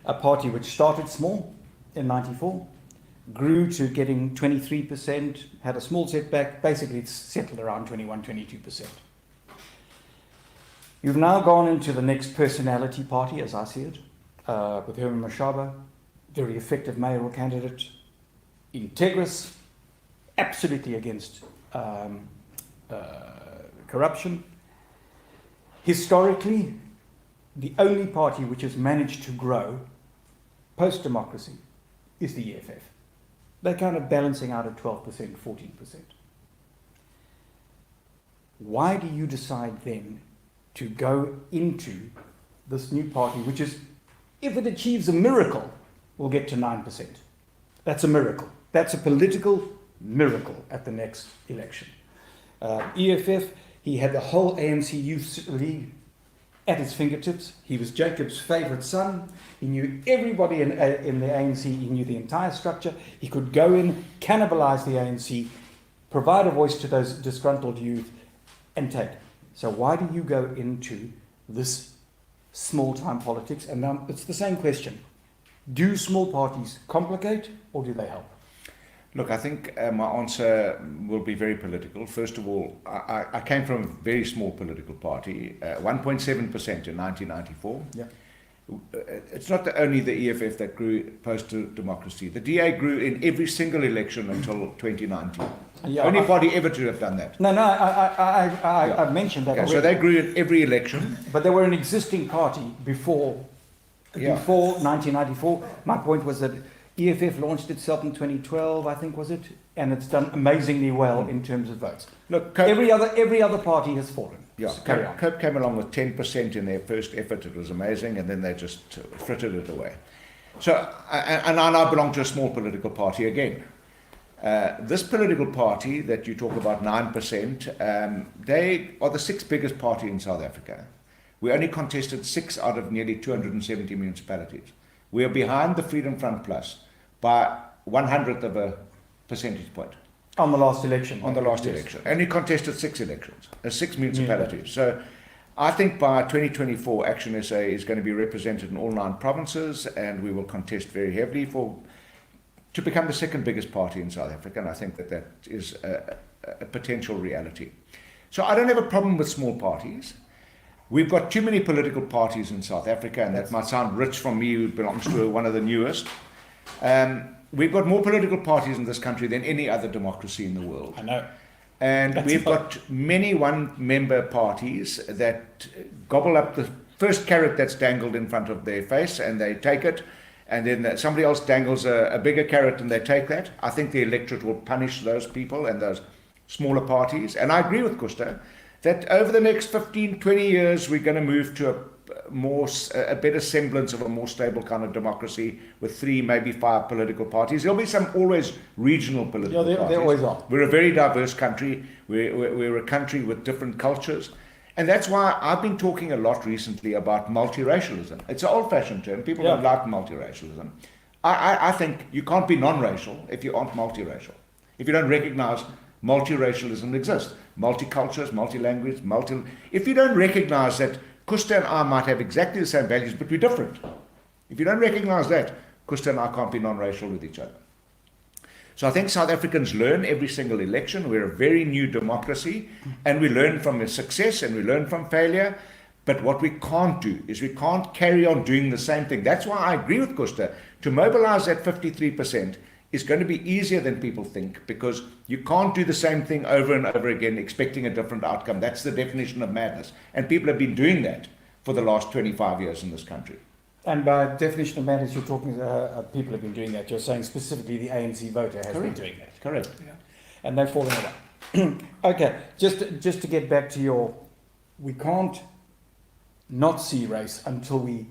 a party which started small in 94, grew to getting 23%, had a small setback, basically it's settled around 21-22%. You've now gone into the next personality party, as I see it, with Herman Mashaba, very effective mayoral candidate. Integrous, absolutely against corruption. Historically, the only party which has managed to grow post-democracy is the EFF. They're kind of balancing out at 12%, 14%. Why do you decide then to go into this new party, which is, if it achieves a miracle, will get to 9%? That's a miracle. That's a political miracle at the next election. EFF, he had the whole ANC Youth League at his fingertips. He was Jacob's favourite son. He knew everybody in the ANC. He knew the entire structure. He could go in, cannibalise the ANC, provide a voice to those disgruntled youth, and take. So why do you go into this small-time politics? And now it's the same question. Do small parties complicate or do they help? Look, I think my answer will be very political. First of all, I came from a very small political party, 1.7% in 1994. Yeah. It's not only the EFF that grew post-democracy. The DA grew in every single election until 2019. Yeah, Only party ever to have done that. No, I've mentioned that Okay, already. so they grew in every election. But they were an existing party before 1994. My point was that EFF launched itself in 2012, I think, was it? And it's done amazingly well in terms of votes. Look, Every other party has fallen. Yeah, So carry on. Cope came along with 10% in their first effort. It was amazing, and then they just frittered it away. So, and I now belong to a small political party again. This political party that you talk about, 9%, they are the sixth biggest party in South Africa. We only contested 6 out of nearly 270 municipalities. We are behind the Freedom Front Plus by 1/100 of a percentage point. On the last election. On the last Yes. election. Only contested 6 elections, 6 municipalities. So I think by 2024, Action SA is going to be represented in all 9 provinces, and we will contest very heavily to become the second biggest party in South Africa, and I think that is a potential reality. So I don't have a problem with small parties. We've got too many political parties in South Africa, and that might sound rich from me, who belongs to one of the newest. We've got more political parties in this country than any other democracy in the world. I know. And That's we've about- got many one-member parties that gobble up the first carrot that's dangled in front of their face, and they take it, and then somebody else dangles a bigger carrot and they take that. I think the electorate will punish those people and those smaller parties. And I agree with Kusta that over the next 15, 20 years, we're going to move to a better semblance of a more stable kind of democracy with 3, maybe 5 political parties. There'll be some always regional political parties. There always are. We're a very diverse country. We're a country with different cultures. And that's why I've been talking a lot recently about multiracialism. It's an old-fashioned term. People don't like multiracialism. I think you can't be non-racial if you aren't multiracial. If you don't recognize multiracialism exists, multicultures, multi-language, if you don't recognize that Kusta and I might have exactly the same values, but we're different. If you don't recognize that, Kusta and I can't be non-racial with each other. So I think South Africans learn every single election. We're a very new democracy, and we learn from success and we learn from failure. But what we can't do is we can't carry on doing the same thing. That's why I agree with Kusta. To mobilize that 53% is going to be easier than people think, because you can't do the same thing over and over again expecting a different outcome. That's the definition of madness. And people have been doing that for the last 25 years in this country. And by definition of madness, you're talking, people have been doing that. You're saying specifically the ANC voter has been doing that. Correct. Yeah. And they've fallen away. Okay, just to get back to we can't not see race until we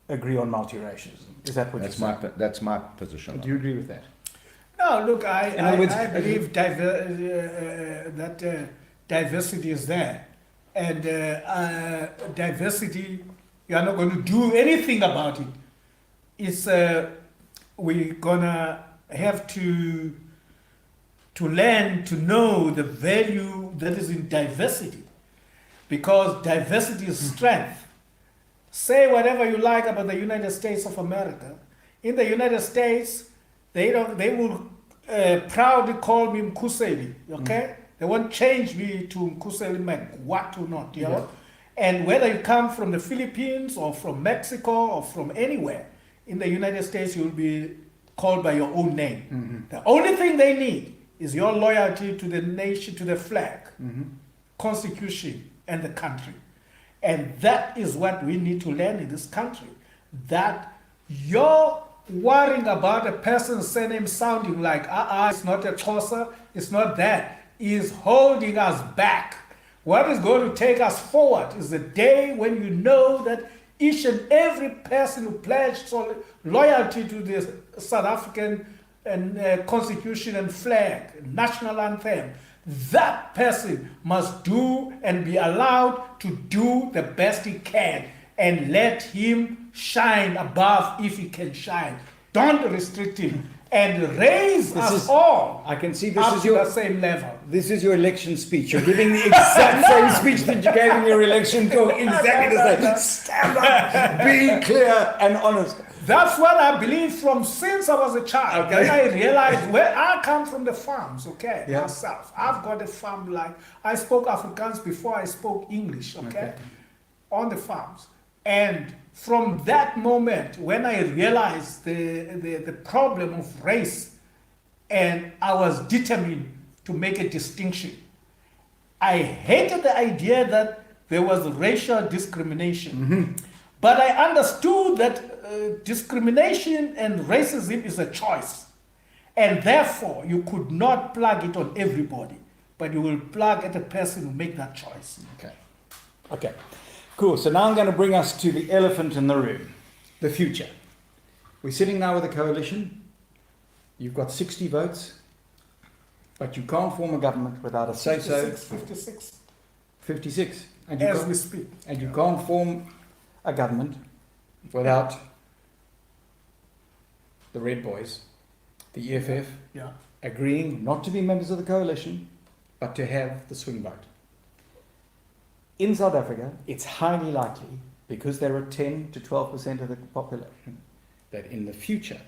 agree on multiracialism. Is that what you're saying? That's my position. Do you agree with that? No, look, In other words, I believe that diversity is there. And diversity, you are not going to do anything about it. It's we're going to have to learn to know the value that is in diversity. Because diversity is strength. Say whatever you like about the United States of America. In the United States, they will proudly call me Mkhuseli, okay? They won't change me to Mkhuseli Mac, what or not, you know? And whether you come from the Philippines or from Mexico or from anywhere in the United States, you'll be called by your own name. The only thing they need is your loyalty to the nation, to the flag, constitution, and the country. And that is what we need to learn in this country. That you're worrying about a person's surname sounding like, it's not a Xhosa, it's not that, is holding us back. What is going to take us forward is the day when you know that each and every person who pledged loyalty to the South African constitution and flag, national anthem, that person must do and be allowed to do the best he can, and let him shine above if he can shine. Don't restrict him, and raise us all. I can see up to the same level. This is your election speech. You're giving the exact same speech that you gave in your election talk. Exactly the same. Stand up, be clear and honest. That's what I believe from since I was a child. Okay. Then I realized where I come from, the farms, Yeah. myself. I've got a farm, like I spoke Afrikaans before I spoke English, on the farms. And from that moment, when I realized the problem of race, and I was determined to make a distinction, I hated the idea that there was racial discrimination. But I understood that discrimination and racism is a choice. And therefore, you could not plug it on everybody, but you will plug at a person who make that choice. Okay. Cool. So now I'm going to bring us to the elephant in the room, the future. We're sitting now with a coalition. You've got 60 votes, but you can't form a government without a say-so. 56. 56. And As we speak. And you can't form a government without the Red Boys, the EFF, agreeing not to be members of the coalition, but to have the swing vote. In South Africa, it's highly likely, because there are 10 to 12% of the population, that in the future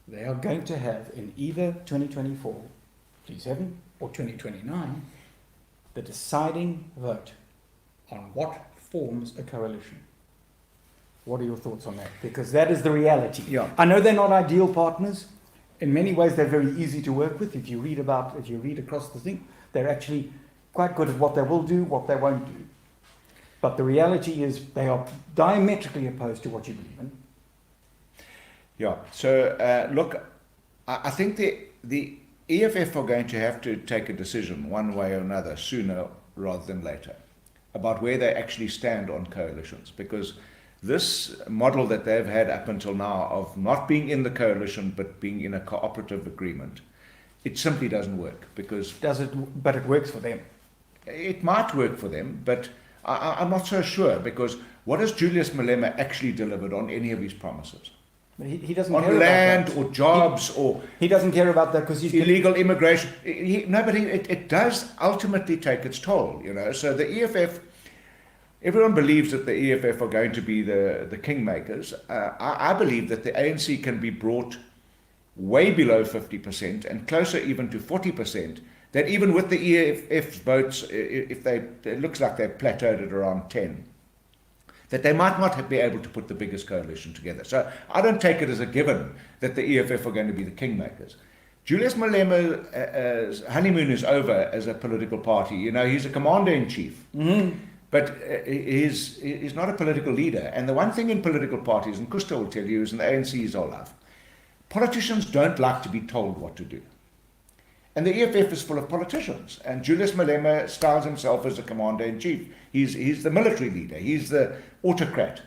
they are going to have, in either 2024, please heaven, or 2029, the deciding vote on what forms a coalition. What are your thoughts on that? Because that is the reality. Yeah. I know they're not ideal partners. In many ways, they're very easy to work with. If you read across the thing, they're actually quite good at what they will do, what they won't do. But the reality is they are diametrically opposed to what you believe in. Yeah. So look, I think the EFF are going to have to take a decision one way or another sooner rather than later about where they actually stand on coalitions, because this model that they've had up until now of not being in the coalition but being in a cooperative agreement, it simply doesn't work. Because but it works for them. It might work for them, but I'm not so sure, because what has Julius Malema actually delivered on any of his promises? But he doesn't on care land about that. or jobs he doesn't care about that because he's illegal immigration. It does ultimately take its toll, you know. So the EFF, everyone believes that the EFF are going to be the kingmakers. I believe that the ANC can be brought way below 50% and closer even to 40%. That even with the EFF's votes, it looks like they've plateaued at around 10, that they might not be able to put the biggest coalition together. So I don't take it as a given that the EFF are going to be the kingmakers. Julius Malema's honeymoon is over as a political party. You know, he's a commander-in-chief, but he's not a political leader. And the one thing in political parties, and Kusta will tell you, is in the ANC is all love, politicians don't like to be told what to do. And the EFF is full of politicians. And Julius Malema styles himself as a commander-in-chief. He's the military leader. He's the autocrat.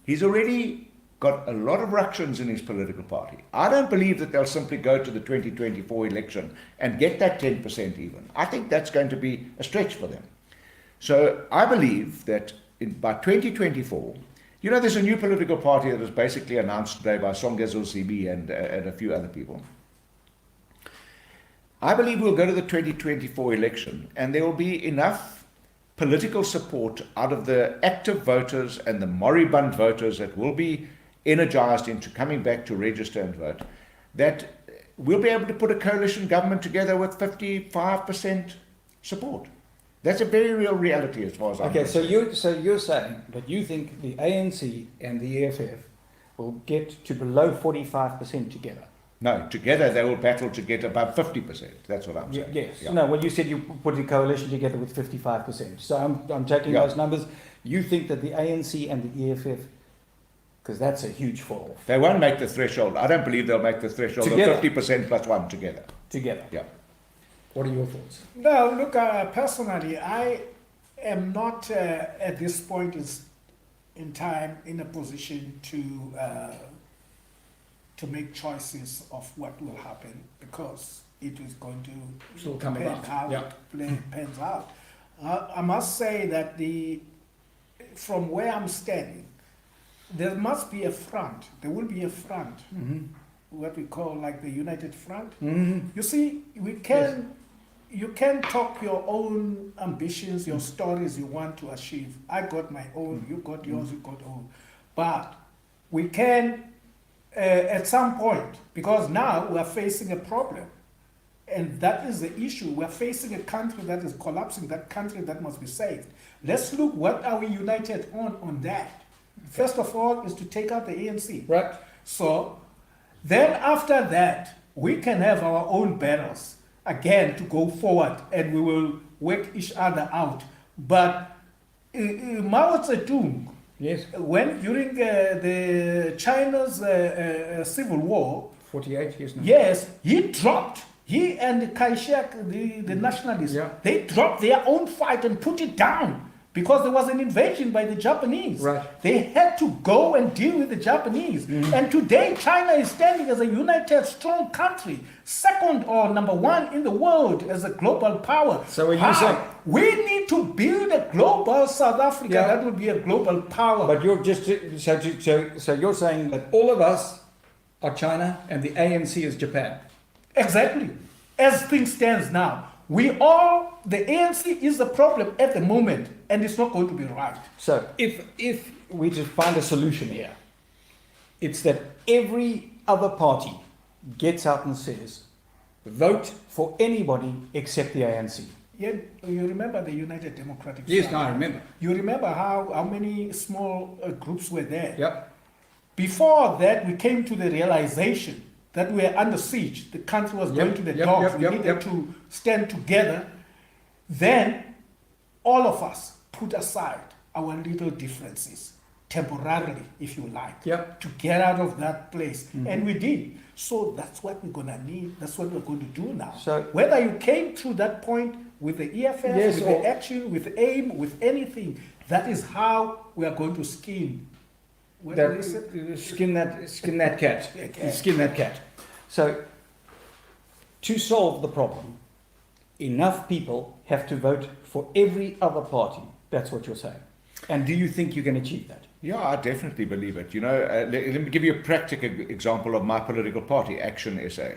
He's already got a lot of ructions in his political party. I don't believe that they'll simply go to the 2024 election and get that 10% even. I think that's going to be a stretch for them. So I believe that by 2024, you know, there's a new political party that was basically announced today by Songezo Zibi and a few other people. I believe we'll go to the 2024 election and there will be enough political support out of the active voters and the moribund voters that will be energized into coming back to register and vote, that we'll be able to put a coalition government together with 55% support. That's a very real reality as far as I'm Okay, so concerned. you're saying that you think the ANC and the EFF will get to below 45% together? No, together they will battle to get above 50%. That's what I'm saying. Yes. Yeah. No, well, you said you put a coalition together with 55%. So I'm taking Yeah. those numbers. You think that the ANC and the EFF, because that's a huge fall off, They won't make the threshold. I don't believe they'll make the threshold Together. of 50% plus one together. together. Yeah. What are your thoughts? No, look, personally, I am not at this point in time in a position to make choices of what will happen, because it is going to Still come depend about. how Yeah. it pans out. I must say that from where I'm standing, there must be a front. There will be a front, what we call like the United Front. You see, you can talk your own ambitions, your stories you want to achieve. I got my own, you got yours, you got own. But we can, at some point, because now we are facing a problem, and that is the issue. We're facing a country that is collapsing, that country that must be saved. Let's look, what are we united on that? First of all, is to take out the ANC. Right. So then after that, we can have our own battles again to go forward, and we will work each other out. But Mao Zedong, Yes. when during the China's civil war, 48 years now. yes, he and Kai-shek, the nationalists, Yeah. they dropped their own fight and put it down because there was an invasion by the Japanese. Right. They had to go and deal with the Japanese. And today, China is standing as a united, strong country, second or number one in the world as a global power. So when you How? say- We need to build a global South Africa Yeah. that will be a global power. But you're just so you're saying that all of us are China and the ANC is Japan. Exactly. As things stands now, the ANC is the problem at the moment, and it's not going to be right. So if we just find a solution here, it's that every other party gets out and says, vote for anybody except the ANC. Yeah, you remember the United Democratic Yes, Front? no, I remember. You remember how many small groups were there? Yep. Before that, we came to the realization that we were under siege. The country was going to the dogs. We needed to stand together. Then, all of us put aside our little differences, temporarily, if you like, Yep. to get out of that place. And we did. So that's what we're going to need. That's what we're going to do now. So- whether you came through that point with the EFF, Yes, with or- the action, with AIM, with anything, that is how we are going to skin. What is it? Skin that cat. Okay. Skin that cat. So, to solve the problem, enough people have to vote for every other party. That's what you're saying. And do you think you can achieve that? Yeah, I definitely believe it. You know, let me give you a practical example of my political party, Action SA.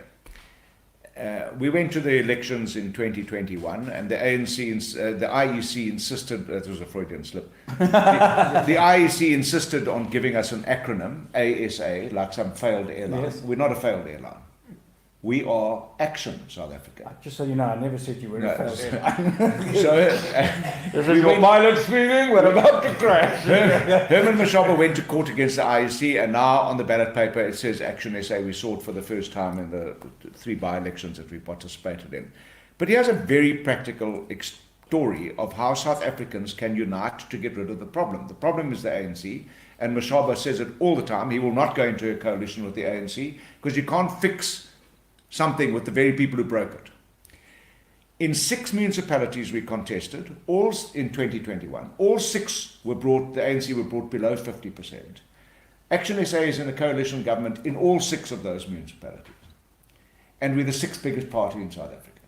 We went to the elections in 2021, and the the IEC insisted, that was a Freudian slip, the IEC insisted on giving us an acronym, ASA, like some failed airline. Yes. We're not a failed airline. We are Action South Africa. Just so you know, I never said you were No, a failed airline. So, This is your pilot speaking, we're about to crash. Herman Mashaba went to court against the IEC, and now on the ballot paper it says Action SA. We saw it for the first time in the 3 by-elections that we participated in. But here's a very practical story of how South Africans can unite to get rid of the problem. The problem is the ANC, and Mashaba says it all the time. He will not go into a coalition with the ANC because you can't fix something with the very people who broke it. In 6 municipalities we contested, all in 2021, all 6 were brought, the ANC were brought below 50%. Action SA is in a coalition government in all 6 of those municipalities. And we're the 6th biggest party in South Africa.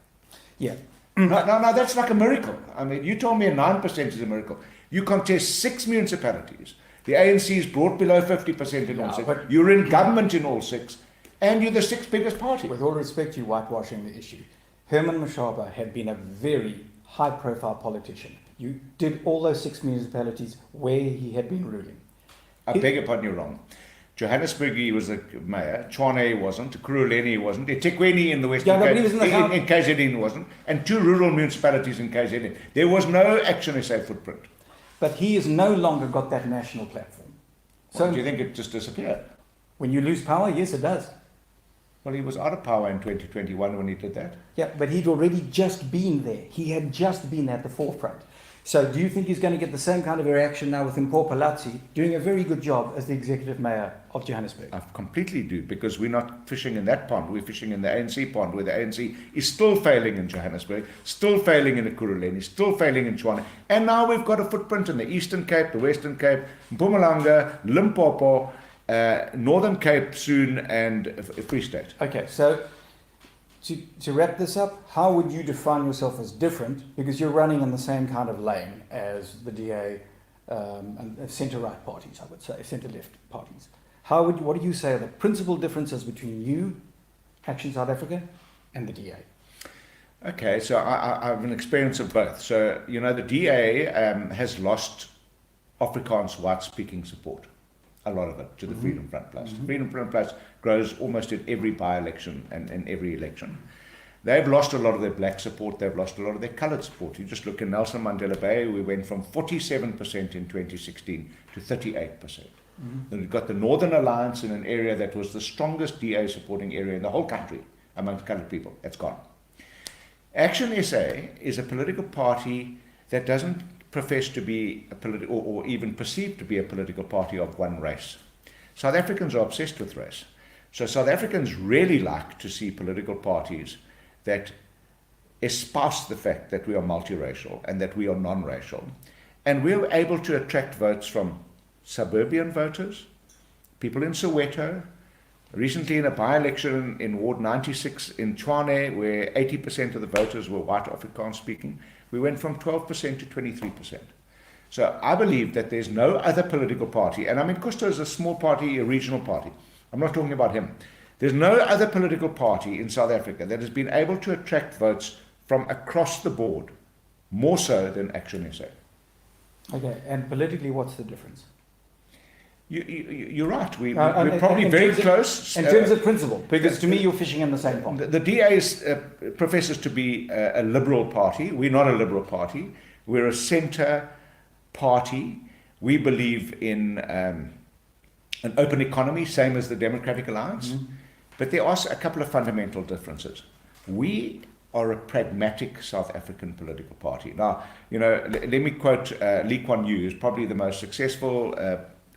Yeah. No, that's like a miracle. I mean, you told me a 9% is a miracle. You contest 6 municipalities. The ANC is brought below 50% in all 6. but- You're in government in all 6. And you're the 6th biggest party. With all respect, you're whitewashing the issue. Herman Mashaba had been a very high-profile politician. You did all those 6 municipalities where he had been ruling. I beg your pardon, you're wrong. Johannesburg, he was the mayor. Tshwane wasn't. Kuruleni wasn't. eThekwini in the Western Yeah, but Cape, he was in the in KZN wasn't. And 2 rural municipalities in KZN. There was no Action SA footprint. But he has no longer got that national platform. So do you think it just disappeared? When you lose power, yes, it does. Well, he was out of power in 2021 when he did that. Yeah, but he'd already just been there. He had just been at the forefront. So do you think he's going to get the same kind of a reaction now with Mpho Palazzi doing a very good job as the executive mayor of Johannesburg? I completely do, because we're not fishing in that pond. We're fishing in the ANC pond, where the ANC is still failing in Johannesburg, still failing in Ekurhuleni, still failing in Tshwane. And now we've got a footprint in the Eastern Cape, the Western Cape, Mpumalanga, Limpopo, Northern Cape soon, and Free State. Okay, so to wrap this up, how would you define yourself as different? Because you're running in the same kind of lane as the DA and centre-right parties, I would say, centre-left parties. What do you say are the principal differences between you, Action South Africa, and the DA? Okay, so I have an experience of both. So, you know, the DA has lost Afrikaans white-speaking support, a lot of it, to the Freedom Front Plus. The Freedom Front Plus grows almost in every by-election and in every election. They've lost a lot of their black support. They've lost a lot of their coloured support. You just look in Nelson Mandela Bay, we went from 47% in 2016 to 38%. Then we've got the Northern Alliance in an area that was the strongest DA supporting area in the whole country amongst coloured people. That's gone. Action SA is a political party that doesn't profess to be a political, or even perceived to be a political party of one race. South Africans are obsessed with race. So South Africans really like to see political parties that espouse the fact that we are multiracial and that we are non-racial. And we're able to attract votes from suburban voters, people in Soweto. Recently in a by-election in Ward 96 in Tshwane, where 80% of the voters were white Afrikaans speaking, we went from 12% to 23%. So I believe that there's no other political party, and I mean, Kusto is a small party, a regional party. I'm not talking about him. There's no other political party in South Africa that has been able to attract votes from across the board, more so than Action SA. Okay, and politically, what's the difference? You're right. We're probably very close. In terms of principle, because to me, you're fishing in the same pond. The DA professes to be a liberal party. We're not a liberal party. We're a centre party. We believe in an open economy, same as the Democratic Alliance. But there are a couple of fundamental differences. We are a pragmatic South African political party. Now, you know, let me quote Lee Kuan Yew, who's probably the most successful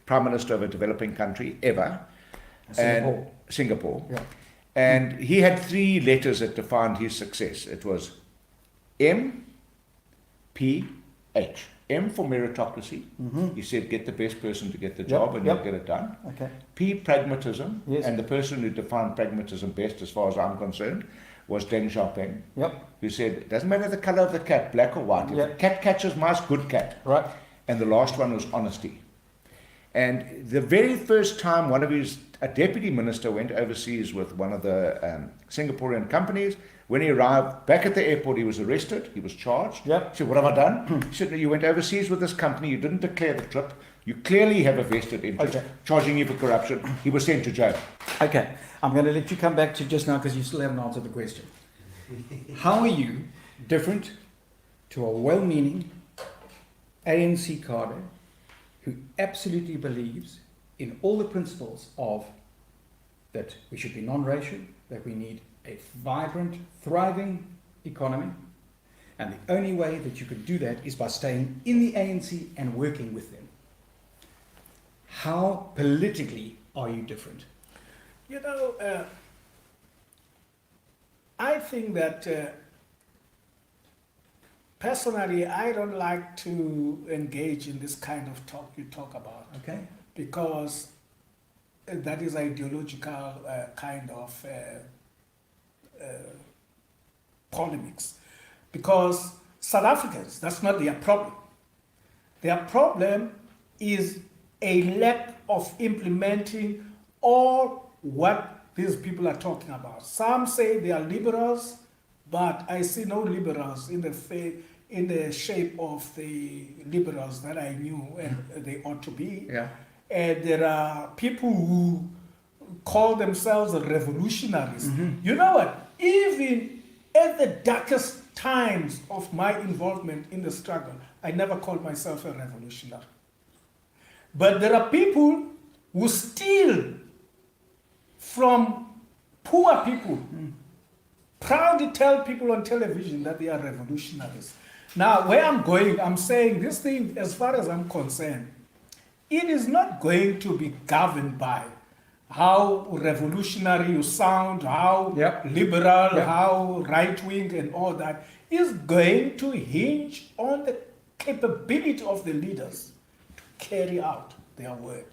Prime Minister of a developing country ever. Singapore. Yeah. And he had 3 letters that defined his success. It was M, P, H. M for meritocracy. He said, get the best person to get the job and you'll get it done. Okay. P, pragmatism. Yes. And the person who defined pragmatism best, as far as I'm concerned, was Deng Xiaoping. Who said, it doesn't matter the color of the cat, black or white. If the cat catches mice, good cat. Right. And the last one was honesty. And the very first time a deputy minister went overseas with one of the Singaporean companies, when he arrived back at the airport, he was arrested, he was charged. He said, what have I done? He said, you went overseas with this company, you didn't declare the trip, you clearly have a vested interest, charging you for corruption. He was sent to jail. Okay, I'm going to let you come back to just now because you still haven't answered the question. How are you different to a well-meaning ANC cadre who absolutely believes in all the principles of that we should be non-racial, that we need a vibrant, thriving economy, and the only way that you could do that is by staying in the ANC and working with them? How politically are you different? You know, I think that personally, I don't like to engage in this kind of talk you talk about. Okay. Because that is ideological kind of polemics. Because South Africans, that's not their problem. Their problem is a lack of implementing all what these people are talking about. Some say they are liberals, but I see no liberals in the shape of the liberals that I knew and they ought to be. Yeah. and there are people who call themselves revolutionaries. You know what? Even at the darkest times of my involvement in the struggle, I never called myself a revolutionary. But there are people who steal from poor people, proudly tell people on television that they are revolutionaries. Now, where I'm going, I'm saying this thing, as far as I'm concerned, it is not going to be governed by how revolutionary you sound, how liberal, how right-wing and all that. It's going to hinge on the capability of the leaders to carry out their word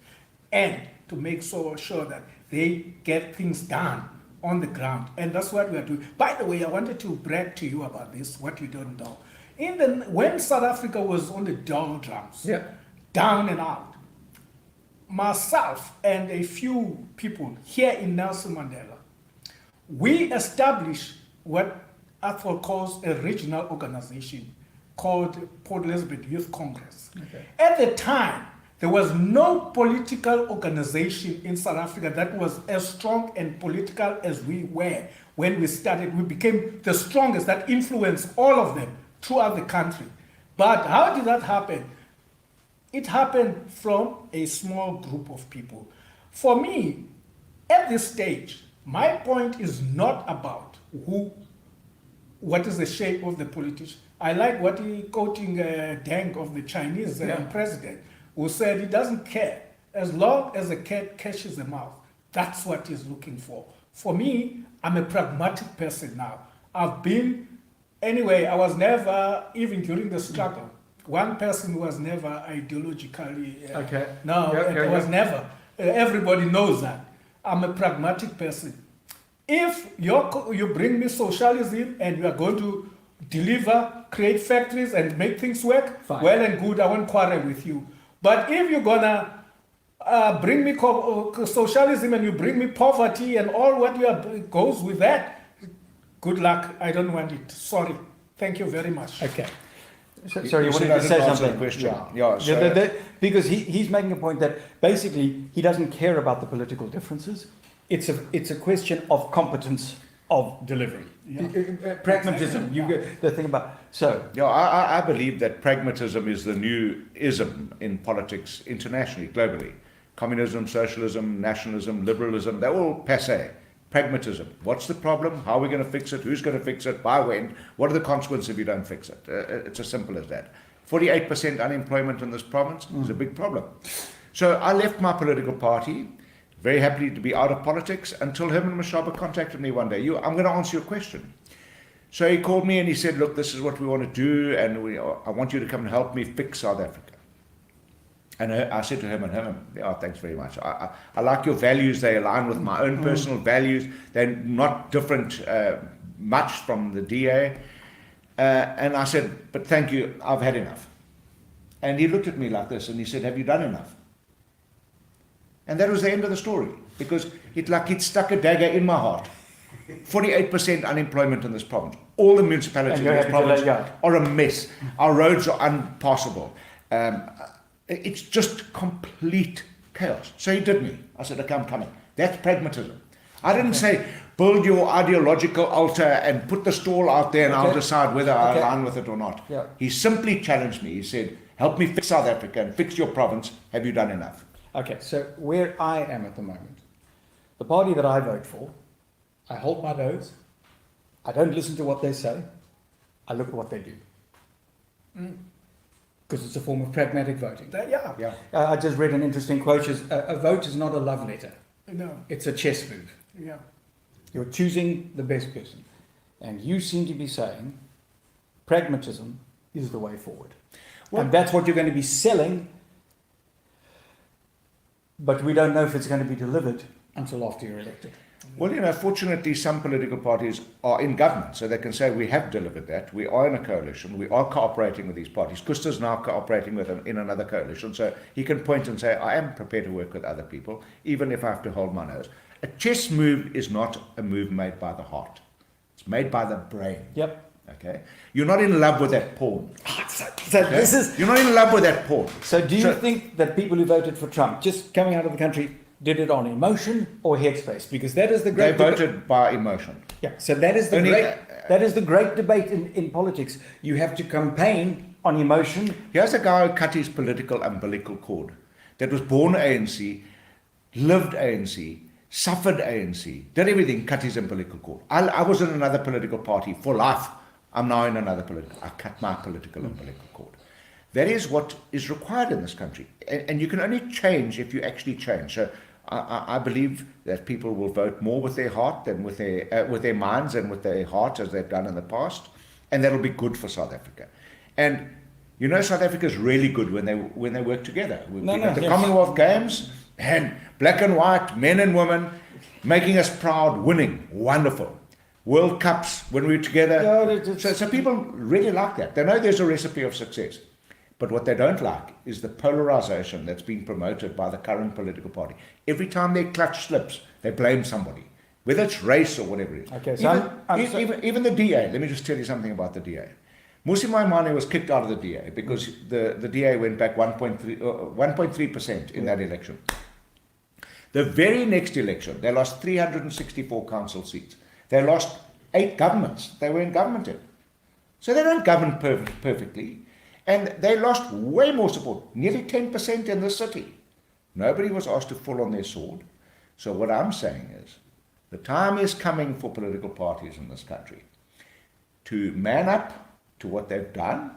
and to make sure that they get things done on the ground. And that's what we are doing. By the way, I wanted to brag to you about this, what you don't know. When South Africa was on the doldrums, down and out, myself and a few people here in Nelson Mandela, we established what Athol calls a regional organization called Port Elizabeth Youth Congress. At the time, there was no political organization in South Africa that was as strong and political as we were when we started. We became the strongest, that influenced all of them throughout the country. But how did that happen? It happened from a small group of people. For me, at this stage, my point is not about what is the shape of the politician. I like what he quoting Deng of the Chinese president, who said he doesn't care as long as the cat catches a mouse. That's what he's looking for. For me, I'm a pragmatic person now. I was never, even during the struggle, one person who was never ideologically, was never. Everybody knows that. I'm a pragmatic person. If you bring me socialism and you are going to deliver, create factories and make things work, well and good, I won't quarrel with you. But if you're gonna bring me socialism and you bring me poverty and all what goes with that, good luck. I don't want it. Sorry. Thank you very much. Okay. Sorry, you wanted to say something? Because he's making a point that basically he doesn't care about the political differences. It's a question of competence of delivery. Pragmatism. The thing about I believe that pragmatism is the new ism in politics internationally, globally. Communism, socialism, nationalism, liberalism, they're all passé. Pragmatism. What's the problem? How are we going to fix it? Who's going to fix it? By when? What are the consequences if you don't fix it? It's as simple as that. 48% unemployment in this province is a big problem. So I left my political party, very happy to be out of politics, until Herman Mashaba contacted me one day. I'm going to answer your question. So he called me and he said, look, this is what we want to do, and I want you to come and help me fix South Africa. And I said to Herman, thanks very much. I like your values. They align with my own personal values. They're not different much from the DA. And I said, but thank you, I've had enough. And he looked at me like this and he said, have you done enough? And that was the end of the story, because he'd stuck a dagger in my heart. 48% unemployment in this province. All the municipalities in this province are a mess. Our roads are unpassable. It's just complete chaos. So he did me. I said, okay, I'm coming. That's pragmatism. I didn't say, build your ideological altar and put the stall out there and I'll decide whether I align with it or not. He simply challenged me. He said, help me fix South Africa and fix your province. Have you done enough? Okay, so where I am at the moment, the party that I vote for, I hold my nose, I don't listen to what they say, I look at what they do. Because it's a form of pragmatic voting. I just read an interesting quote. A vote is not a love letter. No. It's a chess move. You're choosing the best person. And you seem to be saying pragmatism is the way forward. And that's what you're going to be selling, but we don't know if it's going to be delivered until after you're elected. Well, fortunately, some political parties are in government, so they can say we have delivered that. We are in a coalition. We are cooperating with these parties. Kusta's now cooperating with them in another coalition, so he can point and say, I am prepared to work with other people, even if I have to hold my nose. A chess move is not a move made by the heart. It's made by the brain. Yep. Okay? You're not in love with that pawn. So this is. You're not in love with that port. So do you think that people who voted for Trump, just coming out of the country, did it on emotion or headspace? Because that is the They great. voted by emotion. Yeah. So that is the Only- great debate in politics. You have to campaign on emotion. Here's a guy who cut his political umbilical cord, that was born ANC, lived ANC, suffered ANC, did everything, cut his umbilical cord. I was in another political party for life. I'm now in another political. I cut my political umbilical cord. That is what is required in this country. And you can only change if you actually change. So I believe that people will vote more with their heart than with their minds and with their heart, as they've done in the past. And that'll be good for South Africa. And you know, South Africa is really good when they work together. We've been at the Commonwealth Games, and black and white, men and women, making us proud, winning. Wonderful. World Cups, when we're together. So people really like that. They know there's a recipe of success. But what they don't like is the polarization that's being promoted by the current political party. Every time their clutch slips, they blame somebody, whether it's race or whatever it is. Okay, so even the DA, let me just tell you something about the DA. Musi Maimane was kicked out of the DA because the DA went back 1.3% in that election. The very next election, they lost 364 council seats. They lost 8 governments. They were in government in. So they don't govern perfectly. And they lost way more support, nearly 10% in the city. Nobody was asked to fall on their sword. So what I'm saying is, the time is coming for political parties in this country to man up to what they've done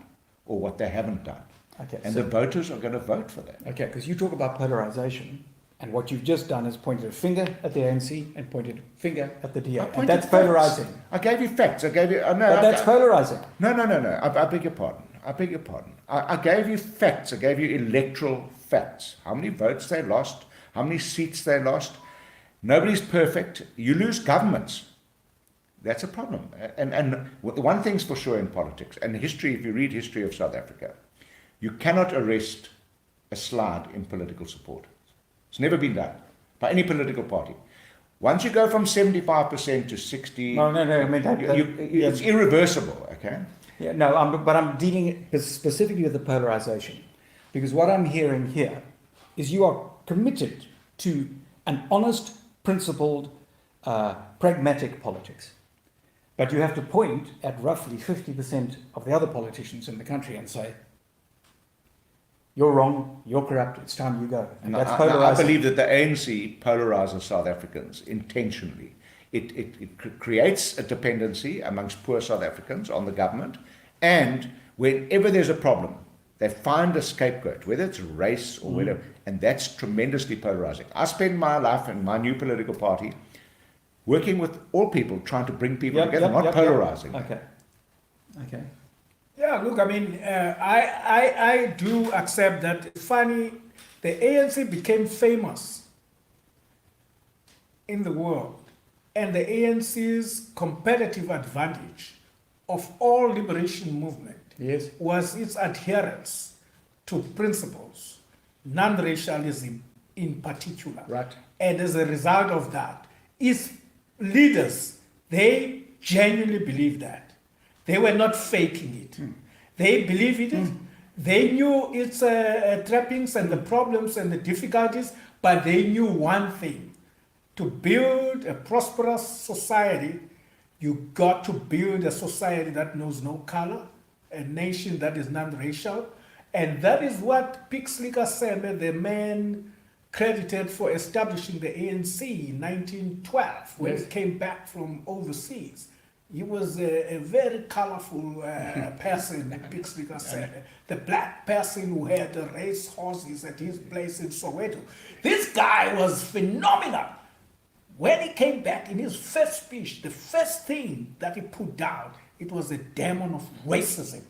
or what they haven't done. Okay, and so the voters are going to vote for that. Okay, because you talk about polarization, and what you've just done is pointed a finger at the ANC and pointed a finger at the DA. And that's polarizing. I gave you facts. I gave you. No, but that's polarizing. No. I beg your pardon. I gave you facts. I gave you electoral facts. How many votes they lost, how many seats they lost. Nobody's perfect. You lose governments. That's a problem. And one thing's for sure in politics, and history, if you read history of South Africa, you cannot arrest a slide in political support. It's never been done by any political party. Once you go from 75% to 60%, no. I mean, it's irreversible, okay? Yeah, no, I'm dealing specifically with the polarization. Because what I'm hearing here is you are committed to an honest, principled, pragmatic politics. But you have to point at roughly 50% of the other politicians in the country and say, you're wrong, you're corrupt, it's time you go. And that's polarizing. I believe that the ANC polarizes South Africans intentionally. It creates a dependency amongst poor South Africans on the government, and whenever there's a problem, they find a scapegoat, whether it's race or whatever, and that's tremendously polarizing. I spend my life in my new political party working with all people, trying to bring people together, not polarizing. Okay. Yeah, look, I mean, I do accept that. Funny, the ANC became famous in the world, and the ANC's competitive advantage of all liberation movement was its adherence to principles, non-racialism in particular. Right. And as a result of that, its leaders, they genuinely believed that. They were not faking it. They believed it. They knew its trappings and the problems and the difficulties, but they knew one thing. To build a prosperous society, you got to build a society that knows no color, a nation that is non-racial. And that is what Pixley Kaseme, the man credited for establishing the ANC in 1912, when he came back from overseas. He was a very colorful person, Pixley Kaseme, the black person who had the race horses at his place in Soweto. This guy was phenomenal. When he came back in his first speech, the first thing that he put down, it was a demon of racism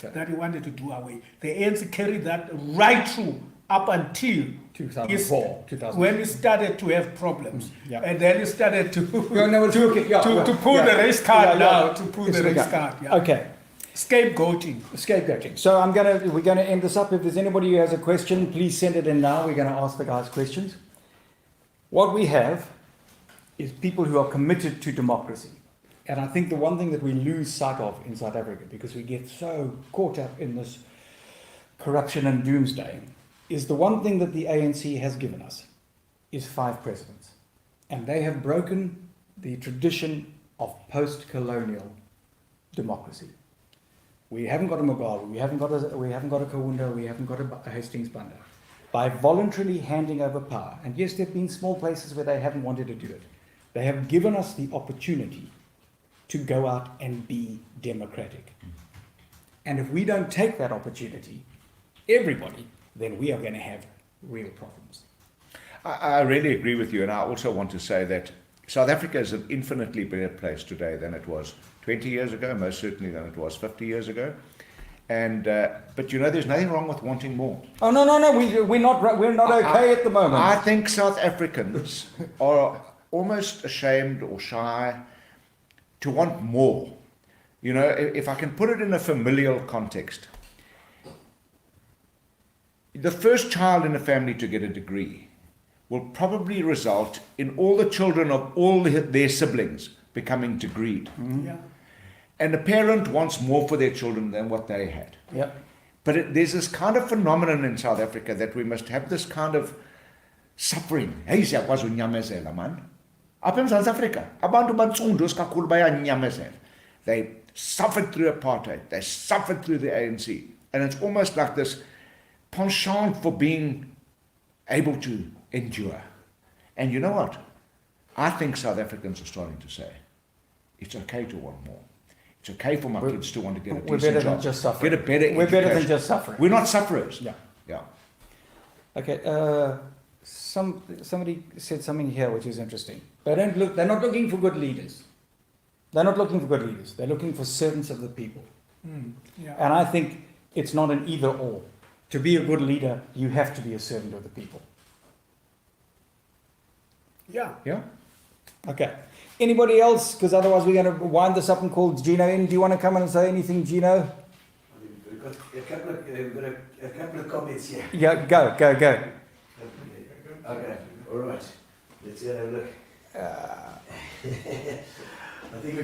that he wanted to do away. The ANC carried that right through up until 2004, when he started to have problems. And then he started to pull the race card now, to pull the race card. Okay. Scapegoating. So we're gonna end this up. If there's anybody who has a question, please send it in now. We're gonna ask the guys questions. What we have is people who are committed to democracy. And I think the one thing that we lose sight of in South Africa, because we get so caught up in this corruption and doomsday, is the one thing that the ANC has given us is 5 presidents. And they have broken the tradition of post-colonial democracy. We haven't got a Mugabe, we haven't got a Kaunda, we haven't got a Hastings Banda. By voluntarily handing over power, and yes, there have been small places where they haven't wanted to do it, they have given us the opportunity to go out and be democratic. And if we don't take that opportunity, everybody, then we are going to have real problems. I really agree with you, and I also want to say that South Africa is an infinitely better place today than it was 20 years ago, most certainly than it was 50 years ago. And but you know, there's nothing wrong with wanting more. Oh no, we're not okay at the moment. I think South Africans are almost ashamed or shy to want more. You know, if I can put it in a familial context, the first child in a family to get a degree will probably result in all the children of all their siblings becoming degreed. Mm-hmm. Yeah. And a parent wants more for their children than what they had. Yep. But there's this kind of phenomenon in South Africa that we must have this kind of suffering. Hey, siyakwazi unyamezela man. Up in South Africa, abantu bantsundu kakhulu bayanyamezela. They suffered through apartheid. They suffered through the ANC. And it's almost like this penchant for being able to endure. And you know what? I think South Africans are starting to say, it's okay to want more. It's okay for my kids to want to get a decent job. We're better than just suffering. Get a better We're better than education. just suffering. We're not sufferers. Yeah. Yeah. Okay. Somebody said something here which is interesting. They're not looking for good leaders. They're not looking for good leaders. They're looking for servants of the people. Yeah. And I think it's not an either or. To be a good leader, you have to be a servant of the people. Yeah. Yeah. Okay. Anybody else? Because otherwise we're going to wind this up and call Gino in. Do you want to come in and say anything, Gino? We've got a couple of comments here. Yeah, go. Okay, all right. Let's have a look. I think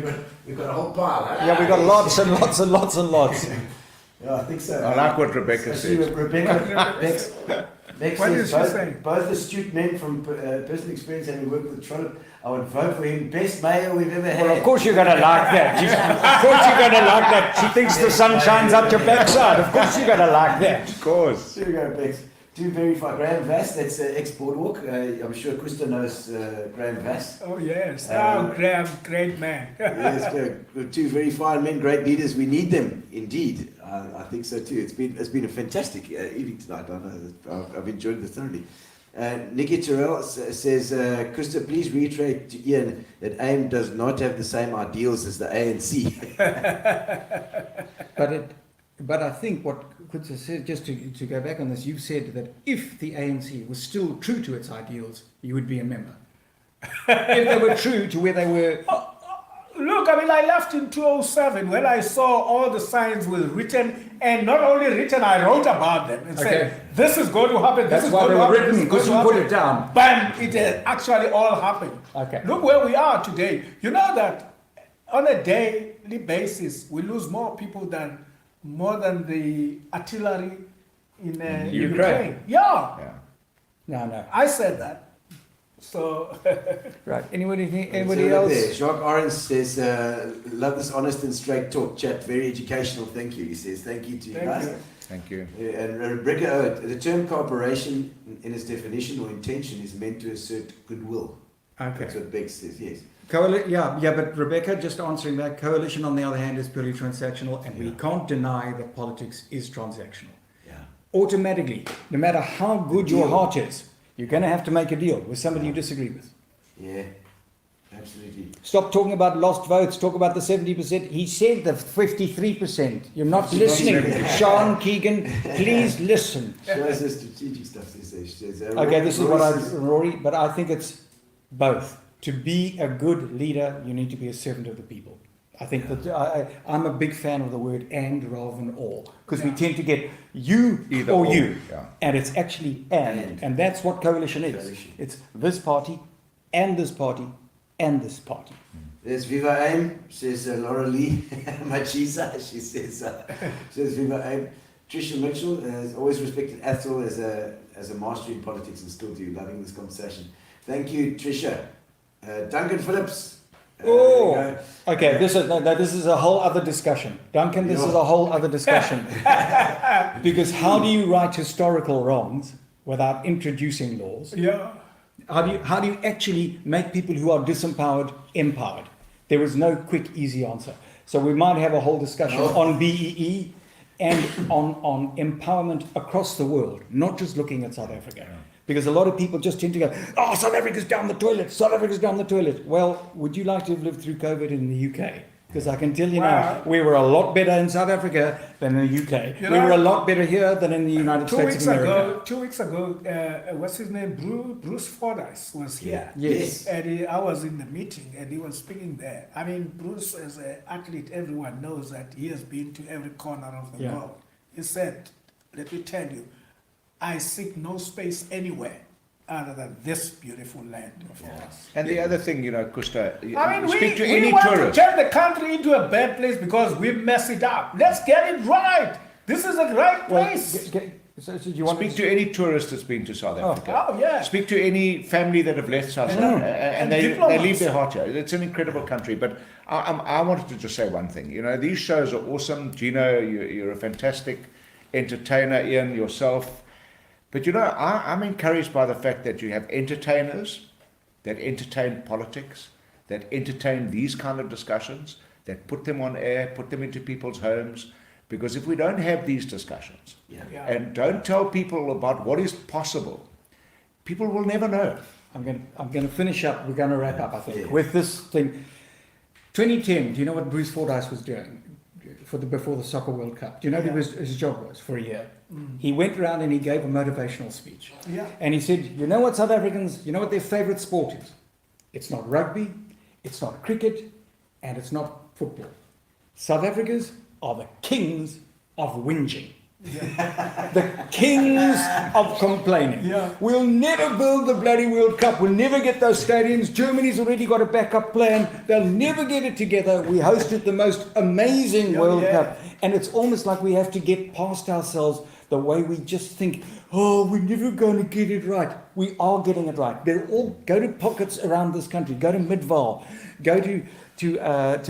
we've got a whole pile. Huh? Yeah, we've got lots and lots and lots and lots. Yeah, I think so. I like what Rebecca I see said. what Rebecca Bex What says, did she say? both astute men from personal experience having worked with Trollip, I would vote for him. Best mayor we've ever had. Well, of course you're going to like that. Of course you're going to like that. She thinks the sun shines up your backside. Of course you're going to like that. Of course. Here we go, Bex. Do verified. Graham Vass, that's ex-Boardwalk. I'm sure Kusta knows Graham Vass. Oh, yes. Graham, great man. Yes, good. Two very fine men, great leaders. We need them, indeed. I think so too. It's been a fantastic evening tonight. I know I've enjoyed this thoroughly. Nikki Terrell says, Krista, please reiterate to Ian that AIM does not have the same ideals as the ANC. But I think what Krista said, just to go back on this, you've said that if the ANC was still true to its ideals, you would be a member. If they were true to where they were. Look, I mean, I left in 2007 when I saw all the signs were written, and not only written, I wrote about them and said, this is going to happen, That's why they were written, because you put it down. Bam, it actually all happened. Okay. Look where we are today. You know that on a daily basis, we lose more than the artillery in Ukraine. Yeah. No. I said that. So, Right. Anybody So else? there, Jacques Orange says, love this honest and straight talk chat. Very educational. Thank you. He says, thank you to you guys. Thank you. And Rebecca, the term cooperation in its definition or intention is meant to assert goodwill. Okay. That's what Bex says, yes. But Rebecca, just answering that, coalition on the other hand is purely transactional, and we can't deny that politics is transactional. Yeah. Automatically, no matter how good your heart is, you're going to have to make a deal with somebody you disagree with. Yeah, absolutely. Stop talking about lost votes, talk about the 70%. He said the 53%. You're not listening. Sean Keegan, please listen. Shows the strategic stuff these days. Okay, this is Rory, but I think it's both. To be a good leader, you need to be a servant of the people. I think that I'm a big fan of the word and rather than or, because we tend to get you Either or or, you, yeah. and it's actually and that's what coalition is. Coalition. It's this party and this party and this party. There's Viva Aim, says Laura Lee Machisa. She says Viva Aim. Trisha Mitchell has always respected Athol as a master in politics and still do. Loving this conversation. Thank you, Trisha. Duncan Phillips. Okay. This is a whole other discussion, Duncan. This is a whole other discussion because how do you right historical wrongs without introducing laws? Yeah. How do you actually make people who are disempowered empowered? There is no quick, easy answer. So we might have a whole discussion on BEE and on empowerment across the world, not just looking at South Africa. Because a lot of people just tend to go, oh, South Africa's down the toilet, South Africa's down the toilet. Well, would you like to have lived through COVID in the UK? Because I can tell you now, we were a lot better in South Africa than in the UK. We were a lot better here than in the United States of America. 2 weeks ago, what's his name? Bruce Fordyce was here. Yes. And I was in the meeting and he was speaking there. I mean, Bruce, as an athlete, everyone knows that he has been to every corner of the world. He said, let me tell you, I seek no space anywhere other than this beautiful land of ours. And the other thing, Kusta, I mean, speak to we any want tourist. to turn the country into a bad place because we mess it up. Let's get it right. This is a right place. So do you want Speak to any tourist that's been to South Africa. Oh, yeah. Speak to any family that have left South Africa, and they leave their heart here. It's an incredible country. But I wanted to just say one thing. These shows are awesome. Gino, you're a fantastic entertainer. Ian, yourself. But I'm encouraged by the fact that you have entertainers that entertain politics, that entertain these kind of discussions, that put them on air, put them into people's homes. Because if we don't have these discussions and don't tell people about what is possible, people will never know. I'm going to finish up. We're going to wrap up, I think, with this thing. 2010. Do you know what Bruce Fordyce was doing before the Soccer World Cup? Do you know what his job was for a year? He went around and he gave a motivational speech. Yeah. And he said, you know what, South Africans, you know what their favourite sport is? It's not rugby, it's not cricket, and it's not football. South Africans are the kings of whinging. The kings of complaining. We'll never build the bloody World Cup. We'll never get those stadiums. Germany's already got a backup plan. They'll never get it together. We hosted the most amazing World Cup. And it's almost like we have to get past ourselves the way we just think, oh, we're never going to get it right. We are getting it right. They're all, go to pockets around this country. Go to Midvaal. Go to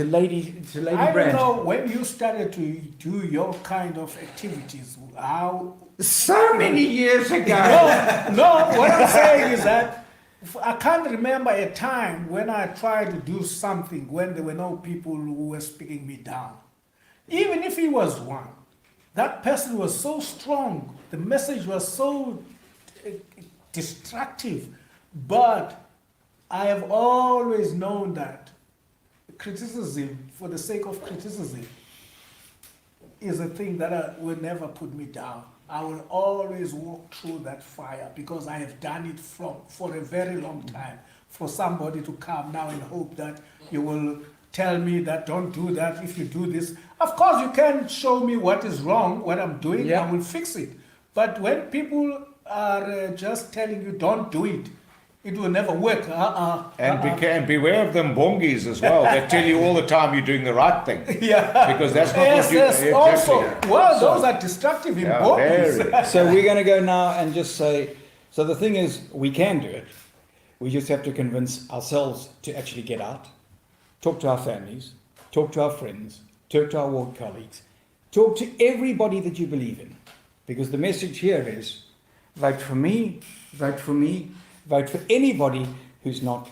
Lady I Brand. don't know when you started to do your kind of activities, how... So many years ago. No, what I'm saying is that I can't remember a time when I tried to do something when there were no people who were speaking me down. Even if he was one, that person was so strong, the message was so destructive, but I have always known that criticism, for the sake of criticism, is a thing that will never put me down. I will always walk through that fire because I have done it for a very long time. For somebody to come now and hope that you will tell me that don't do that if you do this. Of course, you can show me what is wrong, what I'm doing, I will fix it. But when people are just telling you don't do it, it will never work. And beware of them bongis as well. They tell you all the time you're doing the right thing. Because that's not what you... Yes, also. Well, those are destructive in bongis. So we're going to go now and just say, so the thing is, we can do it. We just have to convince ourselves to actually get out, talk to our families, talk to our friends, talk to our ward colleagues, talk to everybody that you believe in. Because the message here is, vote for me, vote for me, vote for anybody who's not.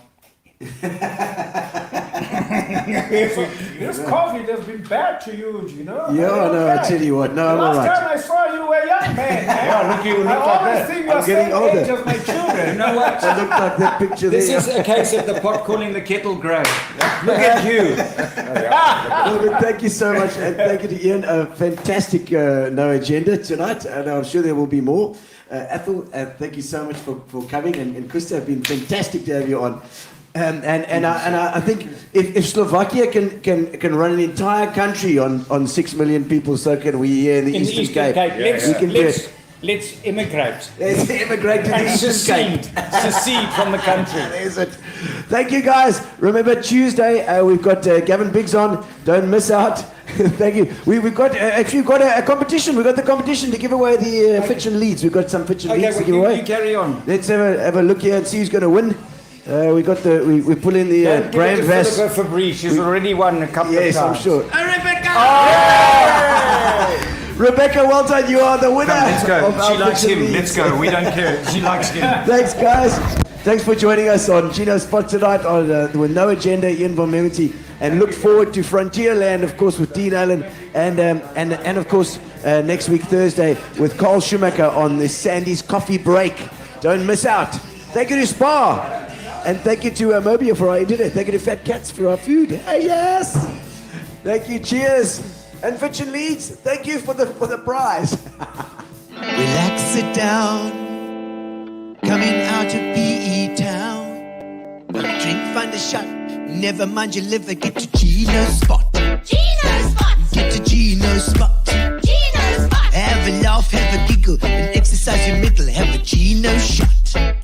This COVID has been bad to you, Gino. I tell you what, no, I'm all right. Last time I saw you were a young man. You look like that. I'm getting older. Age as my children. You know what? I look like that picture This there. is a case of the pot calling the kettle grey. Look at you. Well, but thank you so much, and thank you to Ian. A fantastic No Agenda tonight, and I'm sure there will be more. Athol, thank you so much for coming, and Kusta, have been fantastic to have you on. And I think if Slovakia can run an entire country on 6 million people, so can we here in the Eastern Cape. We can do it. Let's immigrate. Let's immigrate to the And Eastern Cape. secede from the country. There's it. Thank you, guys. Remember, Tuesday, we've got Gavin Biggs on. Don't miss out. Thank you. We've got, if you've got a competition, we've got the competition to give away the fiction leads. We've got some fiction leads to give away. You carry on. Let's have a look here and see who's going to win. We pull in the Graham Vass. Philippa Fabrice. She's already won a couple of times. Yes, I'm sure. Rebecca! Rebecca, well done. You are the winner. Let's go. of our She likes fiction him. leads. Let's go. We don't care. She likes him. Thanks, guys. Thanks for joining us on Gino Spot tonight on with No Agenda, Ian Von Memerty, and look forward to Frontierland, of course, with Dean Allen, and of course next week Thursday with Carl Schumacher on the Sandy's Coffee Break. Don't miss out. Thank you to Spa, and thank you to Mobia for our internet. Thank you to Fat Cats for our food. Hey, yes. Thank you. Cheers. And Fiction Leads, thank you for the prize. Relax, sit down. Coming out of PE town. Want a drink, find a shot. Never mind your liver, get to Gino's Spot. Gino Spot! Get to Gino's Spot. Gino Spot! Have a laugh, have a giggle, and exercise your middle. Have a Gino shot.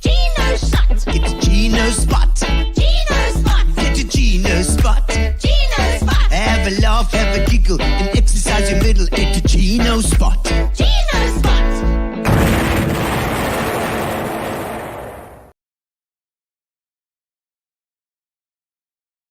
Gino Shot! Get to Gino's Spot. Gino Spot! Get to Gino's Spot. Gino Spot! Have a laugh, have a giggle, and exercise your middle. Get to Gino's Spot.